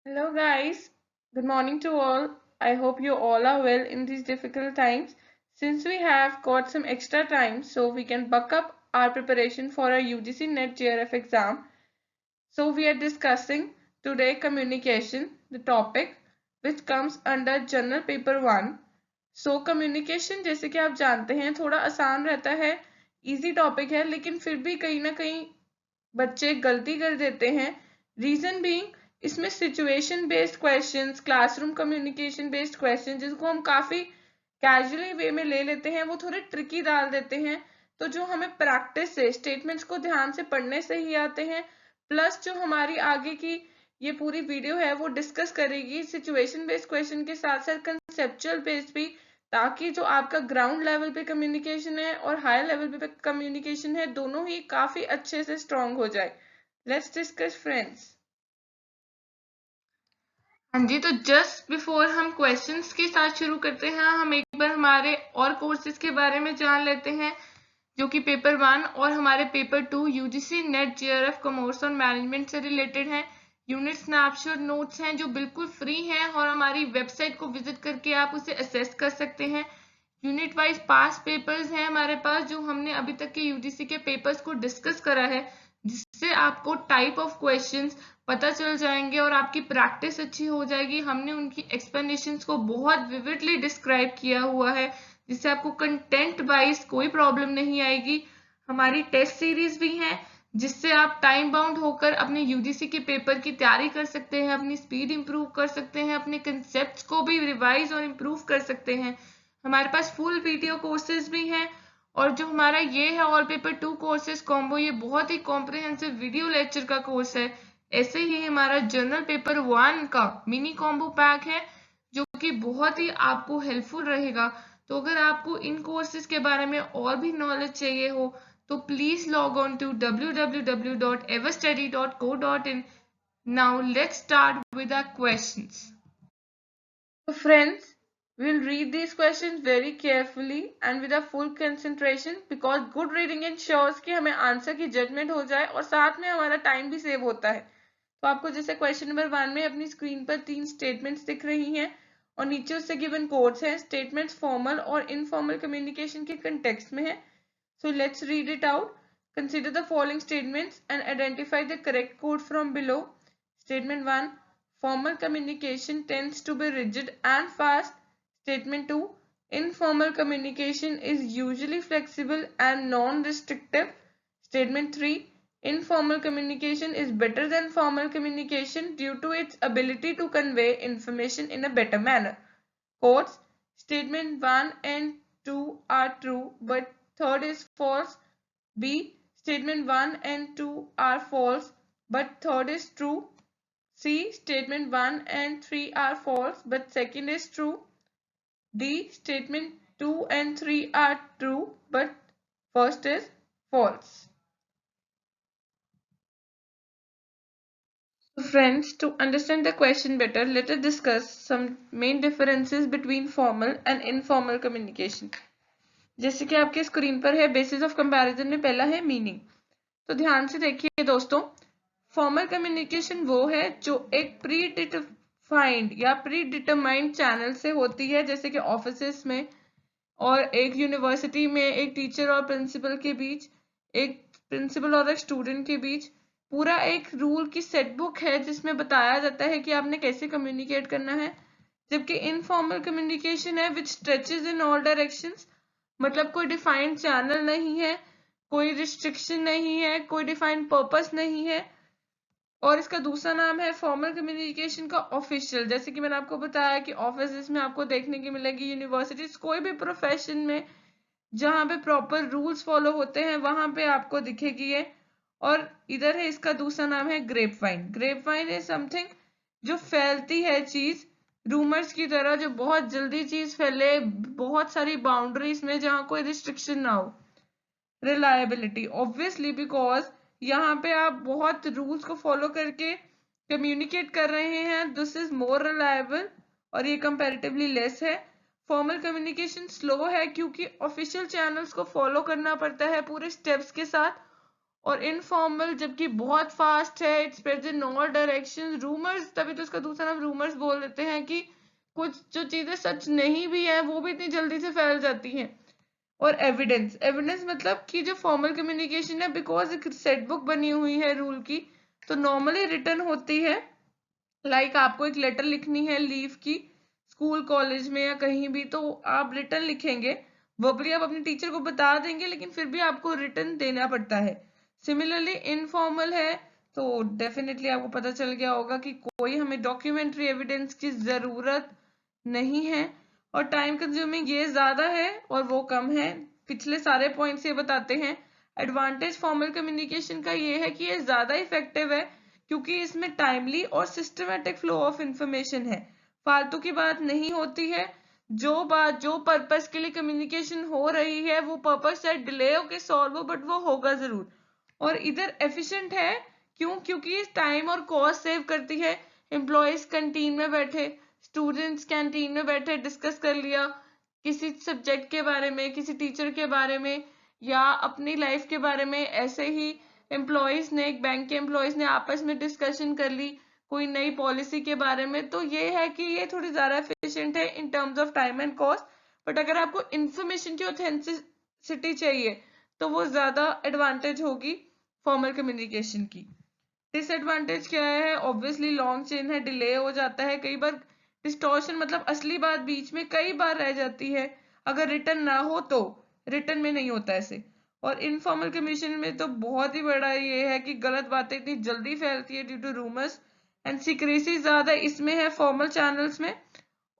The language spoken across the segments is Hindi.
Hello, guys. Good morning to all. I hope you all are well in these difficult times. Since we have got some extra time, so we can buck up our preparation for our UGC NET JRF exam. So, we are discussing today communication, the topic which comes under Journal Paper 1. So, communication जैसे कि आप जानते हैं थोड़ा आसान रहता है, इजी टॉपिक है, लेकिन फिर भी कहीं ना कहीं बच्चे गलती कर देते हैं. रीजन बीइंग इसमें situation based questions, classroom communication based question जिसको हम काफी कैजुअली वे में ले लेते हैं, वो थोड़े ट्रिकी डाल देते हैं. तो जो हमें प्रैक्टिस से स्टेटमेंट्स को ध्यान से पढ़ने से ही आते हैं, प्लस जो हमारी आगे की ये पूरी वीडियो है वो डिस्कस करेगी सिचुएशन बेस्ड क्वेश्चन के साथ साथ कंसेप्चुअल बेस्ड भी, ताकि जो आपका ग्राउंड लेवल पे कम्युनिकेशन है और हायर लेवल पे कम्युनिकेशन है दोनों ही काफी अच्छे से स्ट्रांग हो जाए. Let's discuss friends. हाँ जी, तो जस्ट बिफोर हम क्वेश्चंस के साथ शुरू करते हैं, हम एक बार हमारे और कोर्सेज के बारे में जान लेते हैं जो कि पेपर 1 और हमारे paper 2 UGC net JRF commerce और मैनेजमेंट से रिलेटेड हैं. यूनिट स्नैपशॉट नोट्स हैं जो बिल्कुल फ्री हैं और हमारी वेबसाइट को विजिट करके आप उसे असेस कर सकते हैं. यूनिट वाइज पास पेपर्स हैं हमारे पास जो हमने अभी तक के यूजीसी के पेपर्स को डिस्कस करा है, जिससे आपको टाइप ऑफ क्वेश्चंस पता चल जाएंगे और आपकी प्रैक्टिस अच्छी हो जाएगी. हमने उनकी एक्सप्लेनेशंस को बहुत विविडली डिस्क्राइब किया हुआ है, जिससे आपको कंटेंट वाइज कोई प्रॉब्लम नहीं आएगी. हमारी टेस्ट सीरीज भी है जिससे आप टाइम बाउंड होकर अपने यूजीसी के पेपर की तैयारी कर सकते हैं, अपनी स्पीड इंप्रूव कर सकते हैं, अपने कंसेप्ट को भी रिवाइज और इम्प्रूव कर सकते हैं. हमारे पास फुल वीडियो कोर्सेज भी हैं और जो हमारा ये है ऑल पेपर 2 कोर्सेज कॉम्बो, ये बहुत ही कॉम्प्रिहेंसिव वीडियो लेक्चर का कोर्स है. ऐसे ही हमारा जर्नल पेपर 1 का मिनी कॉम्बो पैक है जो कि बहुत ही आपको हेल्पफुल रहेगा. तो अगर आपको इन कोर्सेज के बारे में और भी नॉलेज चाहिए हो तो please log on to www.everstudy.co.in. Now let's start with our questions. So friends, we'll read these questions very carefully and with a full concentration because good reading ensures कि हमें आंसर की जजमेंट हो जाए और साथ में हमारा टाइम भी सेव होता है. तो आपको जैसे क्वेश्चन नंबर 1 में अपनी स्क्रीन पर 3 स्टेटमेंट्स दिख रही हैं और नीचे उससे गिवन कोड्स हैं. स्टेटमेंट्स फॉर्मल और इनफॉर्मल कम्युनिकेशन के कंटेक्स्ट में है. So let's read it out. Consider the following statements and identify the correct code from below. Statement 1. Formal communication tends to be rigid and fast. Statement 2. Informal communication is usually flexible and non-restrictive. Statement 3. Informal communication is better than formal communication due to its ability to convey information in a better manner. Quotes. Statement 1 and 2 are true, but third is false. B. Statement 1 and 2 are false, but third is true. C. Statement 1 and 3 are false, but second is true. D. Statement 2 and 3 are true, but first is false. So friends, to understand the question better, let us discuss some main differences between formal and informal communication. जैसे कि आपके स्क्रीन पर है, बेसिस ऑफ कंपैरिजन में पहला है मीनिंग. तो ध्यान से देखिए दोस्तों, फॉर्मल कम्युनिकेशन वो है जो एक प्री डिफाइंड या प्री डिटरमाइंड चैनल से होती है, जैसे कि ऑफिस में और एक यूनिवर्सिटी में एक टीचर और प्रिंसिपल के बीच, एक प्रिंसिपल और एक स्टूडेंट के बीच पूरा एक रूल की सेट बुक है जिसमें बताया जाता है कि आपने कैसे कम्युनिकेट करना है. जबकि इनफॉर्मल कम्युनिकेशन है विच स्ट्रेचेस इन ऑल डायरेक्शंस, मतलब कोई डिफाइंड चैनल नहीं है, कोई रिस्ट्रिक्शन नहीं है, कोई डिफाइंड पर्पस नहीं है. और इसका दूसरा नाम है फॉर्मल कम्युनिकेशन का ऑफिशियल. जैसे कि मैंने आपको बताया कि ऑफिस में आपको देखने की मिलेगी, यूनिवर्सिटीज, कोई भी प्रोफेशन में जहां पे प्रॉपर रूल्स फॉलो होते हैं वहां पे आपको दिखेगी ये. और इधर है इसका दूसरा नाम है grape wine. Grape wine is something जो फैलती है चीज रूमर्स की तरह, जो बहुत जल्दी चीज फैले बहुत सारी बाउंड्रीज में जहां कोई रिस्ट्रिक्शन ना हो. रिलायबिलिटी, ऑब्वियसली बिकॉज यहाँ पे आप बहुत रूल्स को फॉलो करके कम्युनिकेट कर रहे हैं, दिस इज मोर रिलायबल और ये कंपैरेटिवली लेस है. फॉर्मल कम्युनिकेशन स्लो है क्योंकि ऑफिशियल चैनल्स को फॉलो करना पड़ता है पूरे स्टेप्स के साथ और इनफॉर्मल जबकि बहुत फास्ट है, it spreads in all directions. Rumours, तभी तो इसका दूसरा नाम रूमर्स बोल देते हैं कि कुछ जो चीजें सच नहीं भी है वो भी इतनी जल्दी से फैल जाती हैं। और एविडेंस, एविडेंस मतलब कि जो फॉर्मल कम्युनिकेशन है, बिकॉज एक सेट बुक बनी हुई है रूल की, तो नॉर्मली रिटर्न होती है। लाइक आपको एक लेटर लिखनी है लीव की, स्कूल कॉलेज में या कहीं भी, तो आप रिटर्न लिखेंगे। वर्बली आप अपने टीचर को बता देंगे, लेकिन फिर भी आपको रिटर्न देना पड़ता है। सिमिलरली इनफॉर्मल है तो डेफिनेटली आपको पता चल गया होगा कि कोई हमें डॉक्यूमेंट्री एविडेंस की जरूरत नहीं है, और टाइम कंज्यूमिंग ये ज्यादा है और वो कम है। पिछले सारे पॉइंट्स ये बताते हैं। एडवांटेज फॉर्मल कम्युनिकेशन का ये है कि ये ज्यादा इफेक्टिव है, क्योंकि इसमें टाइमली और सिस्टमेटिक फ्लो ऑफ इंफॉर्मेशन है। फालतू की बात नहीं होती है। जो बात, जो पर्पस के लिए कम्युनिकेशन हो रही है, वो पर्पस चाहे डिले हो के सॉल्व हो, बट वो होगा जरूर। और इधर एफिशिएंट है, क्यों? क्योंकि ये टाइम और कॉस्ट सेव करती है। एम्प्लॉयज कैंटीन में बैठे, स्टूडेंट्स कैंटीन में बैठे डिस्कस कर लिया किसी सब्जेक्ट के बारे में, किसी टीचर के बारे में, या अपनी लाइफ के बारे में। ऐसे ही एम्प्लॉयज ने, एक बैंक के एम्प्लॉयज ने आपस में डिस्कशन कर ली कोई नई पॉलिसी के बारे में। तो ये है कि ये थोड़ी ज्यादा एफिशिएंट है in terms of time and cost. But अगर आपको इंफॉर्मेशन की ऑथेंटिसिटी चाहिए तो वो ज्यादा एडवांटेज होगी फॉर्मल कम्युनिकेशन की। डिसएडवांटेज क्या है? ऑब्वियसली लॉन्ग चेन है, डिले हो जाता है, कई बार डिस्टॉर्शन मतलब असली बात बीच में कई बार रह जाती है। अगर रिटर्न ना हो तो रिटर्न में नहीं होता ऐसे। और इनफॉर्मल कम्युनिकेशन में तो बहुत ही बड़ा ये है कि गलत बातें इतनी जल्दी फैलती है due to rumours, and secrecy ज्यादा इसमें है फॉर्मल चैनल्स में।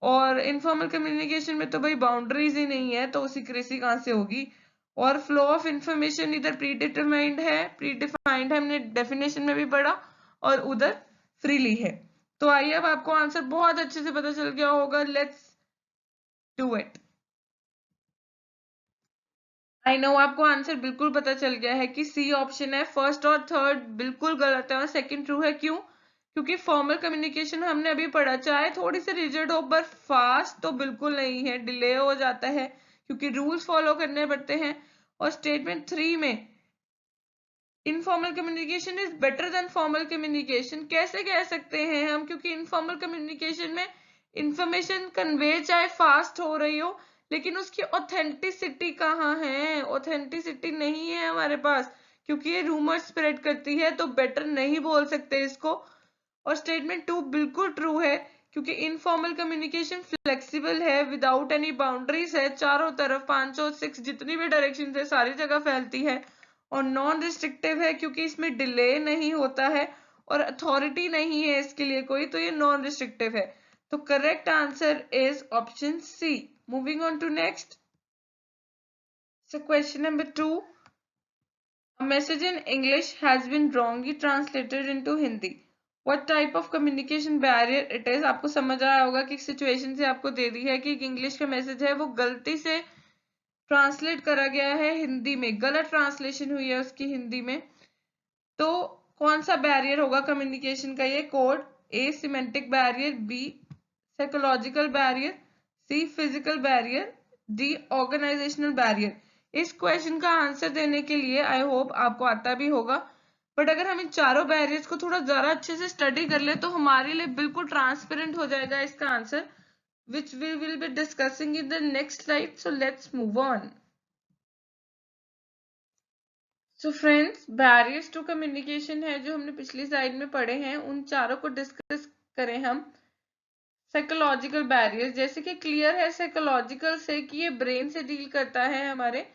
और इनफॉर्मल कम्युनिकेशन में तो भाई बाउंड्रीज ही नहीं है, तो सीक्रेसी कहाँ से होगी। और फ्लो ऑफ इंफॉर्मेशन इधर प्री डिटरमाइंड है, प्री डिफाइंड है, हमने डेफिनेशन में भी पढ़ा, और उधर फ्रीली है। तो आइए, अब आपको आंसर बहुत अच्छे से पता चल गया होगा। Let's do it. I know आपको आंसर बिल्कुल पता चल गया है कि सी ऑप्शन है, फर्स्ट और थर्ड बिल्कुल गलत है और सेकंड ट्रू है। क्यों? क्योंकि फॉर्मल कम्युनिकेशन हमने अभी पढ़ा, चाहे थोड़ी सी रिजिड हो पर फास्ट तो बिल्कुल नहीं है, डिले हो जाता है क्योंकि रूल्स फॉलो करने पड़ते हैं। और स्टेटमेंट 3 में informal communication is better than formal communication कैसे कह सकते हैं हम? क्योंकि इनफॉर्मल कम्युनिकेशन में इंफॉर्मेशन कन्वे चाहे फास्ट हो रही हो, लेकिन उसकी ऑथेंटिसिटी कहाँ है? ऑथेंटिसिटी नहीं है हमारे पास, क्योंकि ये रूमर स्प्रेड करती है, तो बेटर नहीं बोल सकते इसको। और स्टेटमेंट 2 बिल्कुल ट्रू है, क्योंकि इनफॉर्मल कम्युनिकेशन फ्लेक्सिबल है, विदाउट एनी बाउंड्रीज है, चारों तरफ 506 जितनी भी डायरेक्शन है सारी जगह फैलती है। और नॉन रिस्ट्रिक्टिव है, क्योंकि इसमें डिले नहीं होता है और अथॉरिटी नहीं है इसके लिए कोई, तो ये नॉन रिस्ट्रिक्टिव है। तो correct answer is option C. Moving on to next. So question number 2. A message in English has been wrongly translated into Hindi. What type of communication barrier it is? आपको समझ आया होगा कि सिचुएशन से आपको दे दी है कि एक इंग्लिश का मैसेज है, वो गलती से ट्रांसलेट करा गया है हिंदी में, गलत ट्रांसलेशन हुई है उसकी हिंदी में। तो कौन सा बैरियर होगा कम्युनिकेशन का? ये code. A semantic barrier, B psychological barrier, C physical barrier, D organisational barrier. इस क्वेश्चन का आंसर देने के लिए आई होप आपको आता भी होगा, बट अगर हम इन चारों बैरियर्स को थोड़ा ज्यादा अच्छे से स्टडी कर ले तो हमारे लिए बिल्कुल ट्रांसपेरेंट हो जाएगा इसका answer, which we will be discussing in the next slide. So let's move on. So friends, barriers to communication है जो हमने पिछली स्लाइड में पढ़े हैं, उन चारों को डिस्कस करें हम। साइकोलॉजिकल बैरियर्स, जैसे कि क्लियर है साइकोलॉजिकल से कि ये ब्रेन से डील करता है हमारे,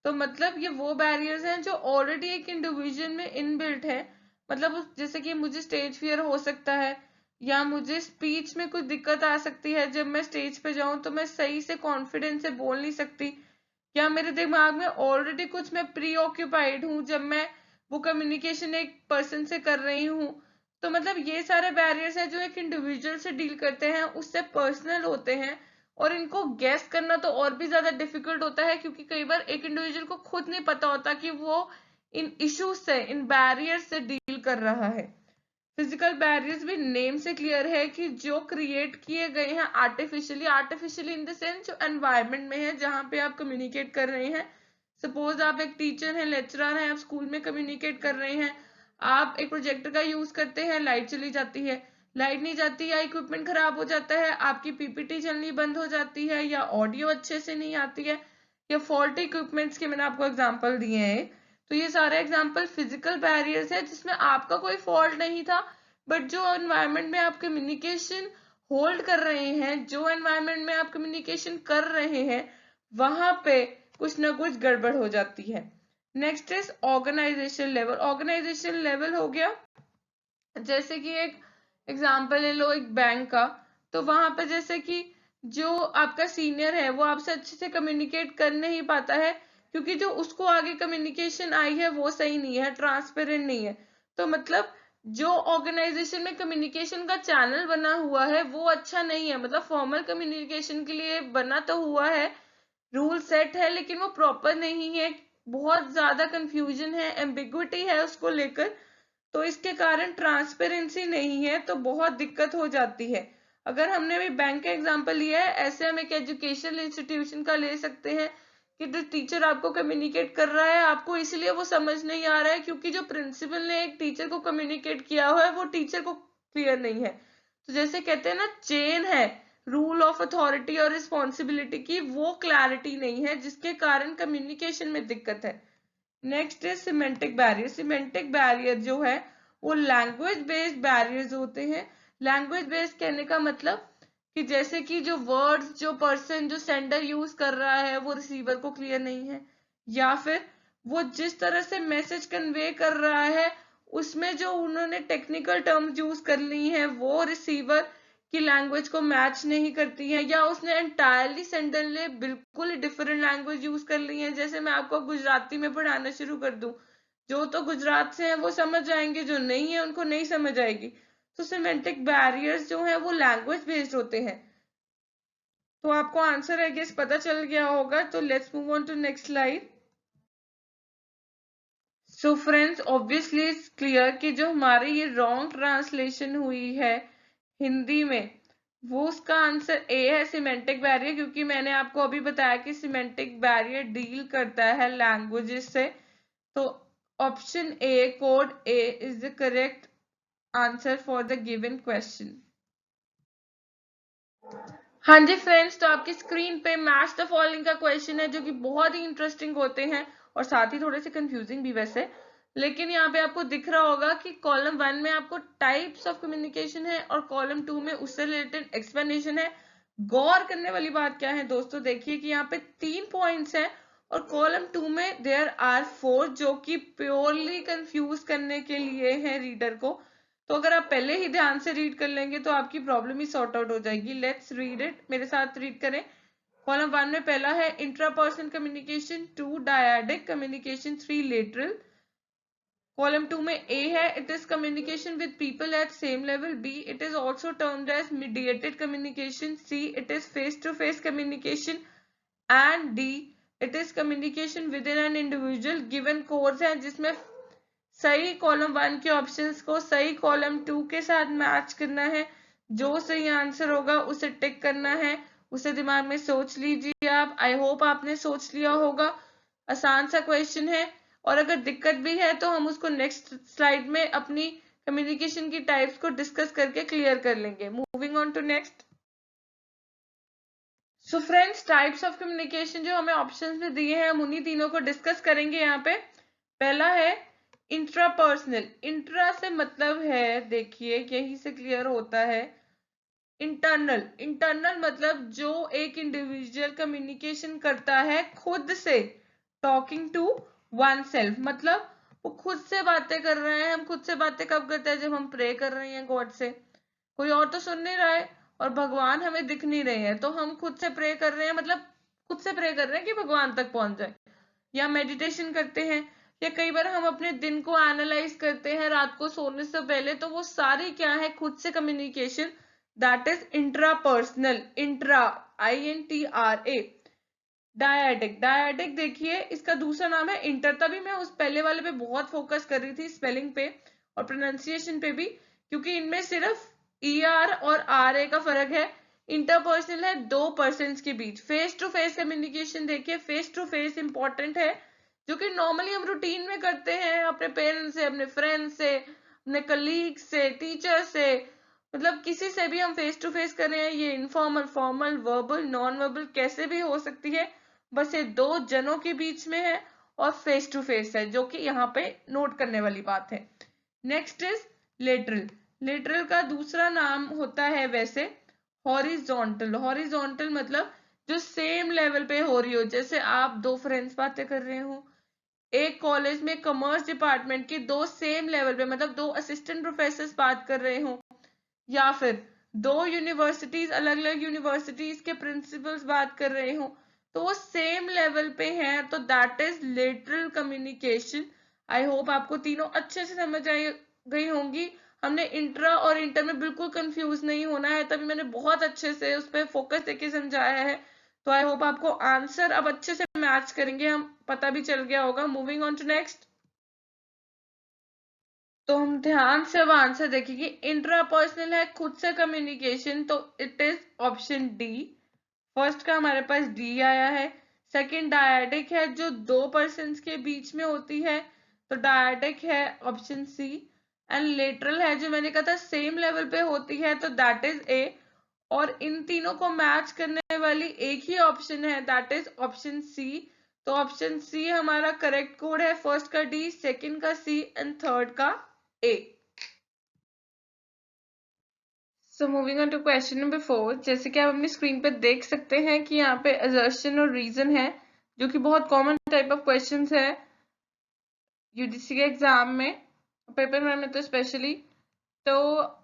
तो मतलब ये वो बैरियर्स हैं जो ऑलरेडी एक इंडिविजुअल में इनबिल्ट है। मतलब जैसे कि मुझे स्टेज फियर हो सकता है, या मुझे स्पीच में कुछ दिक्कत आ सकती है, जब मैं स्टेज पे जाऊं तो मैं सही से कॉन्फिडेंस से बोल नहीं सकती, या मेरे दिमाग में ऑलरेडी कुछ मैं प्री ऑक्यूपाइड हूँ जब मैं वो कम्युनिकेशन एक पर्सन से कर रही हूँ। तो मतलब ये सारे बैरियर्स हैं जो एक इंडिविजुअल से डील करते हैं, उससे पर्सनल होते हैं, और इनको गैस करना तो और भी ज्यादा डिफिकल्ट होता है, क्योंकि कई बार एक इंडिविजुअल को खुद नहीं पता होता कि वो इन इश्यूज से, इन बैरियर्स से डील कर रहा है। फिजिकल बैरियर्स भी नेम से क्लियर है कि जो क्रिएट किए गए हैं artificially, artificially in the sense जो एनवायरनमेंट में है जहां पे आप कम्युनिकेट कर रहे हैं, सपोज आप एक टीचर हैं, लेक्चरर हैं, आप स्कूल में कम्युनिकेट कर रहे हैं, आप एक प्रोजेक्टर का यूज करते हैं, लाइट चली जाती है, लाइट नहीं जाती या इक्विपमेंट खराब हो जाता है, आपकी पीपीटी चलनी बंद हो जाती है, या ऑडियो अच्छे से नहीं आती है, या फॉल्टी इक्विपमेंट्स के मैंने आपको एग्जांपल दिए हैं। तो ये सारे एग्जांपल फिजिकल बैरियर्स है जिसमें आपका कोई फॉल्ट नहीं था, बट जो एनवायरनमेंट में आप कम्युनिकेशन होल्ड कर रहे हैं, जो एनवायरनमेंट में आप कम्युनिकेशन कर रहे हैं, वहां पे कुछ ना कुछ गड़बड़ हो जाती है। Next is organisation level. Organisation level हो गया, जैसे कि एक एग्जांपल ले लो एक बैंक का, तो वहां पे जैसे कि जो आपका सीनियर है वो आपसे अच्छे से कम्युनिकेट कर नहीं पाता है, क्योंकि जो उसको आगे कम्युनिकेशन आई है वो सही नहीं है, ट्रांसपेरेंट नहीं है। तो मतलब जो ऑर्गेनाइजेशन में कम्युनिकेशन का चैनल बना हुआ है वो अच्छा नहीं है, मतलब फॉर्मल कम्युनिकेशन के लिए बना तो हुआ है, रूल सेट है, लेकिन वो प्रॉपर नहीं है, बहुत ज्यादा कंफ्यूजन है, एम्बिग्विटी है उसको लेकर, तो इसके कारण ट्रांसपेरेंसी नहीं है, तो बहुत दिक्कत हो जाती है। अगर हमने अभी बैंक का एग्जांपल लिया है, ऐसे हम एक एजुकेशनल इंस्टीट्यूशन का ले सकते हैं कि जो टीचर आपको कम्युनिकेट कर रहा है, आपको इसलिए वो समझ नहीं आ रहा है क्योंकि जो प्रिंसिपल ने एक टीचर को कम्युनिकेट किया हुआ है वो टीचर को क्लियर नहीं है। तो जैसे कहते हैं ना, चेन है रूल ऑफ अथॉरिटी और रिस्पॉन्सिबिलिटी की, वो क्लैरिटी नहीं है, जिसके कारण कम्युनिकेशन में दिक्कत है। नेक्स्ट है सिमेंटिक बैरियर। सिमेंटिक बैरियर जो है वो लैंग्वेज बेस्ड बैरियर्स होते हैं। लैंग्वेज बेस्ड कहने का मतलब कि जैसे कि जो वर्ड्स जो पर्सन जो सेंडर यूज कर रहा है वो रिसीवर को क्लियर नहीं है, या फिर वो जिस तरह से मैसेज कन्वे कर रहा है उसमें जो उन्होंने टेक्निकल टर्म्स यूज कर ली हैं वो रिसीवर की लैंग्वेज को मैच नहीं करती है, या उसने एंटायरली सेंडर ने बिल्कुल डिफरेंट लैंग्वेज यूज कर ली है। जैसे मैं आपको गुजराती में पढ़ाना शुरू कर दूं, जो तो गुजरात से हैं वो समझ आएंगे, जो नहीं है उनको नहीं समझ आएगी। तो सिमेंटिक बैरियर्स जो है वो लैंग्वेज बेस्ड होते हैं। तो आपको आंसर आई गेस पता चल गया होगा, तो let's move on to next slide. So friends, obviously it's clear कि जो हमारी ये रॉन्ग ट्रांसलेशन हुई है हिंदी में, वो उसका आंसर ए है, सिमेंटिक बैरियर, क्योंकि मैंने आपको अभी बताया कि सिमेंटिक बैरियर डील करता है लैंग्वेजेस से। तो option A, code A is the correct answer for the given question. हाँ जी फ्रेंड्स, तो आपकी स्क्रीन पे मैच द फॉलोइंग का क्वेश्चन है, जो कि बहुत ही इंटरेस्टिंग होते हैं और साथ ही थोड़े से कंफ्यूजिंग भी वैसे। लेकिन यहाँ पे आपको दिख रहा होगा कि कॉलम 1 में आपको टाइप्स ऑफ कम्युनिकेशन है और कॉलम 2 में उससे रिलेटेड एक्सप्लेनेशन है। गौर करने वाली बात क्या है दोस्तों, देखिए कि यहाँ पे 3 पॉइंट्स हैं और कॉलम 2 में देयर आर 4, जो कि प्योरली कंफ्यूज करने के लिए है रीडर को। तो अगर आप पहले ही ध्यान से रीड कर लेंगे तो आपकी प्रॉब्लम ही सॉर्ट आउट हो जाएगी। लेट्स रीड इट, मेरे साथ रीड करें। कॉलम 1 में पहला है intrapersonal communication, 2 dyadic communication, 3 lateral. Column 2 में ए है it is communication with people at same level, B it is also termed as mediated communication, C it is face to face communication, and D it is communication within an individual. Given course है जिसमें सही कॉलम 1 के ऑप्शंस को सही कॉलम 2 के साथ मैच करना है। जो सही आंसर होगा उसे टिक करना है, उसे दिमाग में सोच लीजिए आप। आई होप आपने सोच लिया होगा। आसान सा क्वेश्चन है, और अगर दिक्कत भी है तो हम उसको नेक्स्ट स्लाइड में अपनी कम्युनिकेशन की टाइप्स को डिस्कस करके क्लियर कर लेंगे। Moving on to next. So friends, types of communication जो हमें ऑप्शंस में दिए हैं हम उन्हीं तीनों को डिस्कस करेंगे यहाँ पे। पहला है इंट्रापर्सनल। इंट्रा से मतलब है, देखिए यही से क्लियर होता है, इंटरनल। इंटरनल मतलब जो एक इंडिविजुअल कम्युनिकेशन करता है खुद से, टॉकिंग टू वन सेल्फ, मतलब वो खुद से बातें कर रहे हैं। हम खुद से बातें कब करते हैं? जब हम प्रे कर रहे हैं गॉड से, कोई और तो सुन नहीं रहा है और भगवान हमें दिख नहीं रहे हैं, तो हम खुद से प्रे कर रहे हैं, मतलब खुद से प्रे कर रहे हैं कि भगवान तक पहुंच जाए। या मेडिटेशन करते हैं, या कई बार हम अपने दिन को एनालाइज करते हैं रात को सोने से पहले, तो वो सारी क्या है? खुद से communication, that is intrapersonal. Intra, INTRA। Dyadic, dyadic देखिए इसका दूसरा नाम है इंटर। तभी मैं उस पहले वाले पे बहुत फोकस कर रही थी, स्पेलिंग पे और प्रोनाउंसिएशन पे भी, क्योंकि इनमें सिर्फ ER और RA का फर्क है। इंटरपर्सनल है दो पर्सन के बीच। फेस टू फेस कम्युनिकेशन, देखिए फेस टू फेस इंपॉर्टेंट है, जो कि नॉर्मली हम रूटीन में करते हैं अपने पेरेंट्स से, अपने फ्रेंड्स से, अपने कलीग से, टीचर से, मतलब किसी से भी हम फेस टू फेस कर रहे हैं। ये informal, formal, verbal, non verbal कैसे भी हो सकती है, बस ये दो जनों के बीच में है और फेस टू फेस है, जो कि यहाँ पे नोट करने वाली बात है। Next is lateral. लेटरल का दूसरा नाम होता है वैसे हॉरिजॉन्टल। हॉरिजॉन्टल मतलब जो सेम लेवल पे हो रही हो, जैसे आप दो फ्रेंड्स बातें कर रहे हो, एक कॉलेज में कॉमर्स डिपार्टमेंट के दो सेम लेवल पे, मतलब दो असिस्टेंट प्रोफेसर बात कर रहे हो, या फिर दो यूनिवर्सिटीज, अलग अलग यूनिवर्सिटीज के प्रिंसिपल्स बात कर रहे हो, तो वो सेम लेवल पे हैं, तो that is lateral communication. I hope आपको तीनों अच्छे से समझ आई गई होंगी। हमने इंट्रा और इंटर में बिल्कुल कंफ्यूज नहीं होना है, तभी मैंने बहुत अच्छे से उस पर फोकस देके समझाया है। तो आई होप आपको आंसर अब अच्छे से मैच करेंगे, हम पता भी चल गया होगा। Moving on to next. तो हम ध्यान से अब आंसर देखेंगे। इंट्रापर्सनल है खुद से कम्युनिकेशन, तो it is option D. First का हमारे पास डी आया है। सेकंड डायडिक है जो दो पर्सन के बीच में होती है, तो डायडिक है ऑप्शन सी। एंड लेटरल है जो मैंने कहा था सेम लेवल पे होती है, तो दैट इज ए। और इन तीनों को मैच करने वाली एक ही ऑप्शन है, दैट इज ऑप्शन सी। तो ऑप्शन सी हमारा करेक्ट कोड है। फर्स्ट का डी, सेकंड का सी एंड थर्ड का A. So moving on to question number 4। जैसे कि आप अपनी स्क्रीन पर देख सकते हैं कि यहाँ पे असर्शन और रीजन है, जो कि बहुत कॉमन टाइप ऑफ क्वेश्चंस है यूजीसी के एग्जाम में, पेपर वन में तो स्पेशली। तो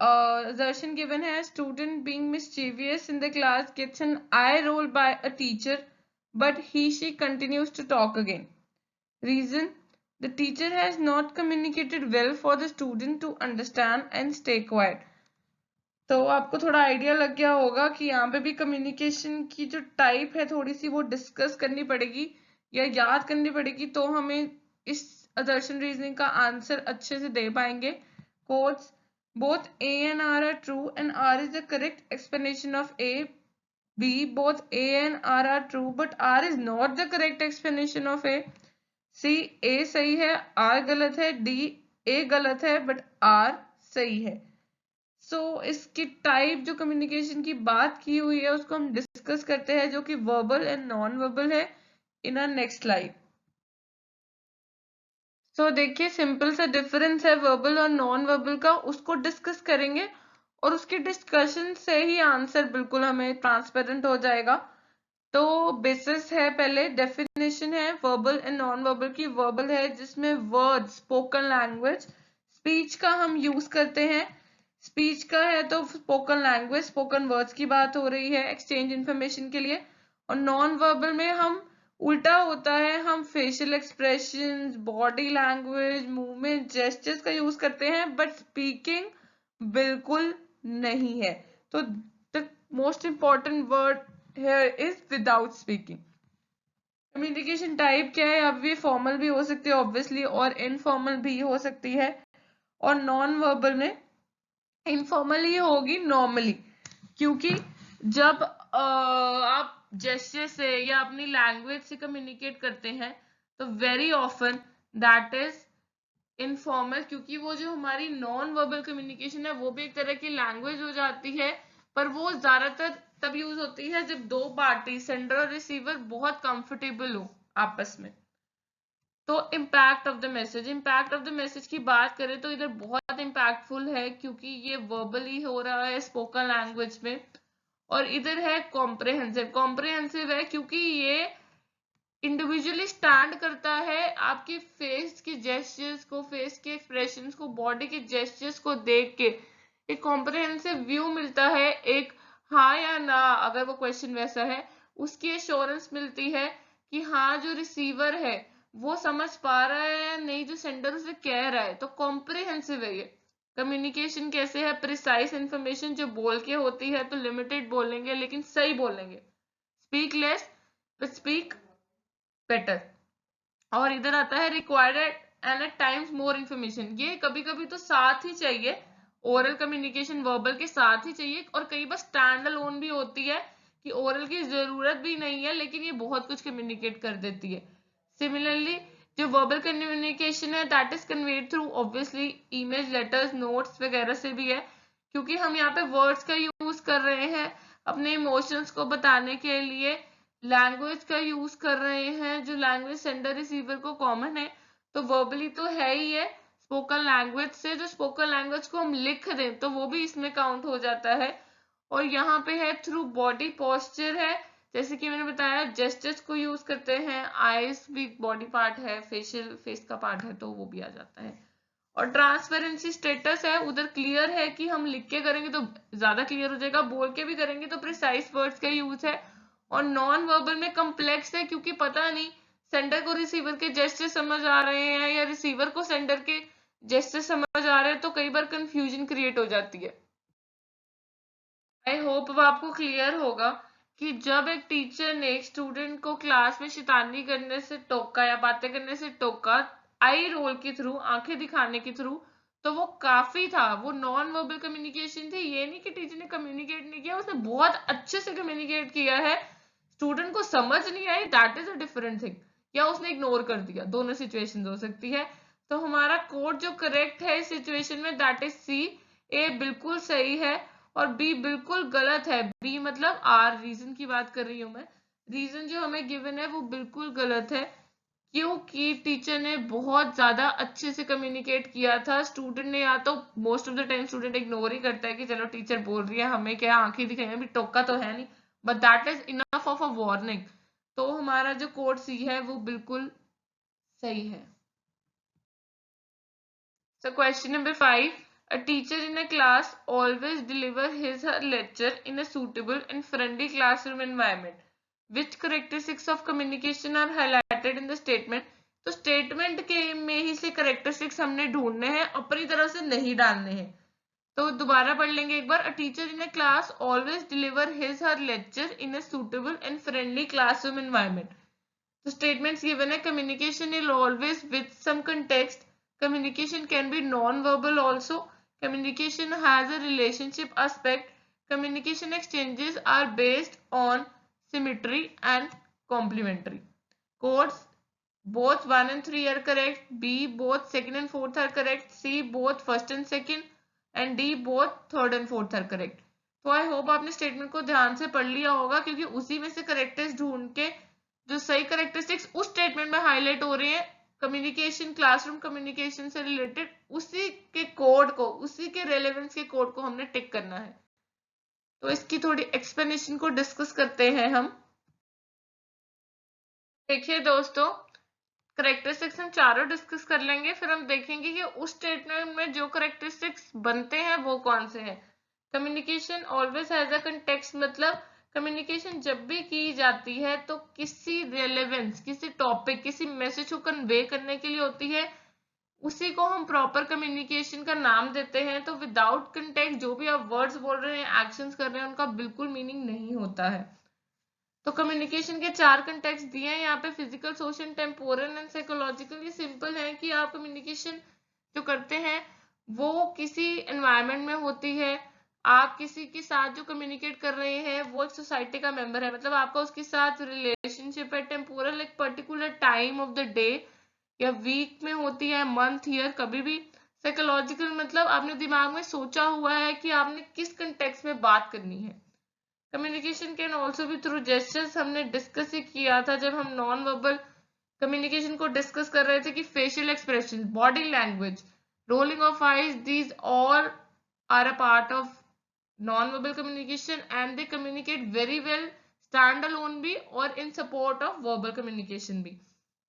assertion given है, student being mischievous in the class gets an eye roll by a teacher, but she continues to talk again. Reason: the teacher has not communicated well for the student to understand and stay quiet. तो आपको थोड़ा आइडिया लग गया होगा कि यहाँ पे भी कम्युनिकेशन की जो टाइप है थोड़ी सी वो डिस्कस करनी पड़ेगी या याद करनी पड़ेगी, तो हमें इस assertion रीजनिंग का आंसर अच्छे से दे पाएंगे। Quotes: both A and R are true and R is the correct explanation of A. B: both A and R are true but R is not the correct explanation of A. C: A सही है, R गलत है। D: A गलत है बट R सही है। इसकी टाइप जो कम्युनिकेशन की बात की हुई है उसको हम डिस्कस करते हैं, जो कि वर्बल एंड नॉन वर्बल है, इन आवर नेक्स्ट स्लाइड। देखिए सिंपल सा डिफरेंस है वर्बल और नॉन वर्बल का, उसको डिस्कस करेंगे और उसके डिस्कशन से ही आंसर बिल्कुल हमें ट्रांसपेरेंट हो जाएगा। तो बेसिस है, पहले डेफिनेशन है वर्बल एंड नॉन वर्बल की। वर्बल है जिसमें वर्ड, स्पोकन लैंग्वेज, स्पीच का हम यूज करते हैं। स्पीच का है तो स्पोकन लैंग्वेज, स्पोकन वर्ड्स की बात हो रही है एक्सचेंज इंफॉर्मेशन के लिए। और नॉन वर्बल में हम उल्टा होता है, हम facial expressions, body language, movement, gestures का यूज करते हैं, बट स्पीकिंग बिल्कुल नहीं है। तो the most important word here is without speaking. Communication type क्या है? अब ये फॉर्मल भी हो सकती है ऑब्वियसली और इनफॉर्मल भी हो सकती है, और नॉन वर्बल में इनफॉर्मल ही होगी नॉर्मली, क्योंकि जब आप जेस्चर से या अपनी लैंग्वेज से कम्युनिकेट करते हैं तो very often that is informal, क्योंकि वो जो हमारी नॉन वर्बल कम्युनिकेशन है वो भी एक तरह की लैंग्वेज हो जाती है, पर वो ज्यादातर तब यूज होती है जब दो पार्टी, सेंडर और रिसीवर, बहुत कंफर्टेबल हो आपस में। तो impact of the message, impact of the message की बात करें तो इधर बहुत इम्पैक्टफुल है, क्योंकि ये वर्बली हो रहा है स्पोकन लैंग्वेज में। और इधर है कॉम्प्रहेंसिव। कॉम्प्रहेंसिव है क्योंकि ये इंडिविजुअली स्टैंड करता है आपके फेस के जेस्चर्स को, फेस के एक्सप्रेशंस को, बॉडी के जेस्चर्स को देख के एक कॉम्प्रहेंसिव व्यू मिलता है, एक हाँ या ना, अगर वो क्वेश्चन वैसा है उसकी एश्योरेंस मिलती है कि हाँ जो रिसीवर है वो समझ पा रहा है या नहीं जो सेंडर उसे कह रहा है। तो कॉम्प्रिहेंसिव है ये। कम्युनिकेशन कैसे है? प्रिसाइज इंफॉर्मेशन जो बोल के होती है तो लिमिटेड बोलेंगे लेकिन सही बोलेंगे, speak less but speak better. और इधर आता है required and at times more information. ये कभी कभी तो साथ ही चाहिए, ओरल कम्युनिकेशन वर्बल के साथ ही चाहिए, और कई बार स्टैंड अलोन भी होती है कि ओरल की जरूरत भी नहीं है लेकिन ये बहुत कुछ कम्युनिकेट कर देती है। सिमिलरली जो वर्बल कम्युनिकेशन है that is conveyed through obviously image, letters, notes वगैरह से भी है, क्योंकि हम यहाँ पे वर्ड्स का यूज कर रहे हैं अपने इमोशंस को बताने के लिए, लैंग्वेज का यूज कर रहे हैं जो लैंग्वेज सेंडर रिसीवर को कॉमन है, तो वर्बली तो है ही है। स्पोकन लैंग्वेज से जो स्पोकन लैंग्वेज को हम लिख दें तो वो भी इसमें काउंट हो जाता है। और यहाँ पे है थ्रू बॉडी पोस्चर है, जैसे कि मैंने बताया जेस्चर्स को यूज करते हैं, आईज भी बॉडी पार्ट है, फेशियल फेस का पार्ट है तो वो भी आ जाता है। और ट्रांसपेरेंसी स्टेटस है, उधर क्लियर है कि हम लिख के करेंगे तो ज्यादा क्लियर हो जाएगा, बोल के भी करेंगे तो प्रिसाइज वर्ड्स का यूज है। और नॉन वर्बल में कम्प्लेक्स है, क्योंकि पता नहीं सेंडर को रिसीवर के जेस्चर समझ आ रहे हैं या रिसीवर को सेंडर के जेस्चर समझ आ रहे हैं, तो कई बार कंफ्यूजन क्रिएट हो जाती है। आई होप अब आपको क्लियर होगा कि जब एक टीचर ने एक स्टूडेंट को क्लास में शैतानी करने से टोका या बातें करने से टोका आई रोल के थ्रू, आंखें दिखाने के थ्रू, तो वो काफी था, वो नॉन वर्बल कम्युनिकेशन थी। ये नहीं कि टीचर ने कम्युनिकेट नहीं किया, उसने बहुत अच्छे से कम्युनिकेट किया है, स्टूडेंट को समझ नहीं आई that is a different thing, या उसने इग्नोर कर दिया, दोनों सिचुएशन हो सकती है। तो हमारा कोड जो करेक्ट है इस सिचुएशन में दैट इज सी। ए बिल्कुल सही है और बी बिल्कुल गलत है। बी मतलब आर, रीजन की बात कर रही हूं मैं, रीजन जो हमें गिवन है वो बिल्कुल गलत है, क्योंकि टीचर ने बहुत ज्यादा अच्छे से कम्युनिकेट किया था। स्टूडेंट ने, या तो most of the time student ignore ही करता है कि चलो टीचर बोल रही है हमें क्या आंखें दिखाई, अभी टोका तो है नहीं, but that is enough of a warning. तो हमारा जो कोड सी है वो बिल्कुल सही है। So question number 5. A teacher in a class always deliver his her lecture in a suitable and friendly classroom environment. Which characteristics of communication are highlighted in the statement? तो स्टेटमेंट के में ही से करेक्टरिस्टिक्स हमने ढूंढने हैं, अपनी तरफ से नहीं डालने हैं। तो दोबारा पढ़ लेंगे एक बार। A teacher in a class always deliver his her lecture in a suitable and friendly classroom environment. The statements given a communication is always with some context. Communication can be non-verbal also. Communication has a relationship aspect. Communication exchanges are based on symmetry and complementary. Codes both 1 and 3 are correct. B both second and fourth are correct. C both first and second. And D both third and fourth are correct. तो आई होप आपने स्टेटमेंट को ध्यान से पढ़ लिया होगा, क्योंकि उसी में से करेक्टर्स ढूंढ के जो सही करेक्टरिस्टिक्स उस स्टेटमेंट में हाईलाइट हो रही है कम्युनिकेशन, क्लासरूम कम्युनिकेशन से रिलेटेड, उसी के कोड को, उसी के रेलेवेंस के कोड को हमने टिक करना है। तो इसकी थोड़ी एक्सप्लेनेशन को डिस्कस करते हैं हम। देखिए दोस्तों, करेक्टरिस्टिक्स हम चारों डिस्कस कर लेंगे, फिर हम देखेंगे कि उस स्टेटमेंट में जो करेक्टरिस्टिक्स बनते हैं वो कौन से हैं। Communication always has a context, मतलब कम्युनिकेशन जब भी की जाती है तो किसी रेलेवेंस, किसी टॉपिक, किसी मैसेज को कन्वे करने के लिए होती है, उसी को हम प्रॉपर कम्युनिकेशन का नाम देते हैं। तो विदाउट कंटेक्स्ट जो भी आप वर्ड्स बोल रहे हैं, एक्शंस कर रहे हैं, उनका बिल्कुल मीनिंग नहीं होता है। तो कम्युनिकेशन के 4 कंटेक्स्ट दिए हैं यहाँ पे, physical, social, temporal and psychological. ये सिंपल है कि आप कम्युनिकेशन जो करते हैं वो किसी एनवायरनमेंट में होती है, आप किसी के साथ जो कम्युनिकेट कर रहे हैं वो एक सोसाइटी का मेंबर है, मतलब आपका उसके साथ रिलेशनशिप है। टेम्पोरल एक particular time of the day या वीक में होती है, मंथ, ईयर, कभी भी। साइकोलॉजिकल मतलब आपने दिमाग में सोचा हुआ है कि आपने किस कंटेक्स्ट में बात करनी है। कम्युनिकेशन कैन ऑल्सो भी थ्रू जेस्चर्स, हमने डिस्कस ही किया था जब हम नॉन वर्बल कम्युनिकेशन को डिस्कस कर रहे थे कि facial expression, body language, rolling of eyes, these all are a part of non verbal communication and they communicate very well stand alone भी और in support of verbal communication भी।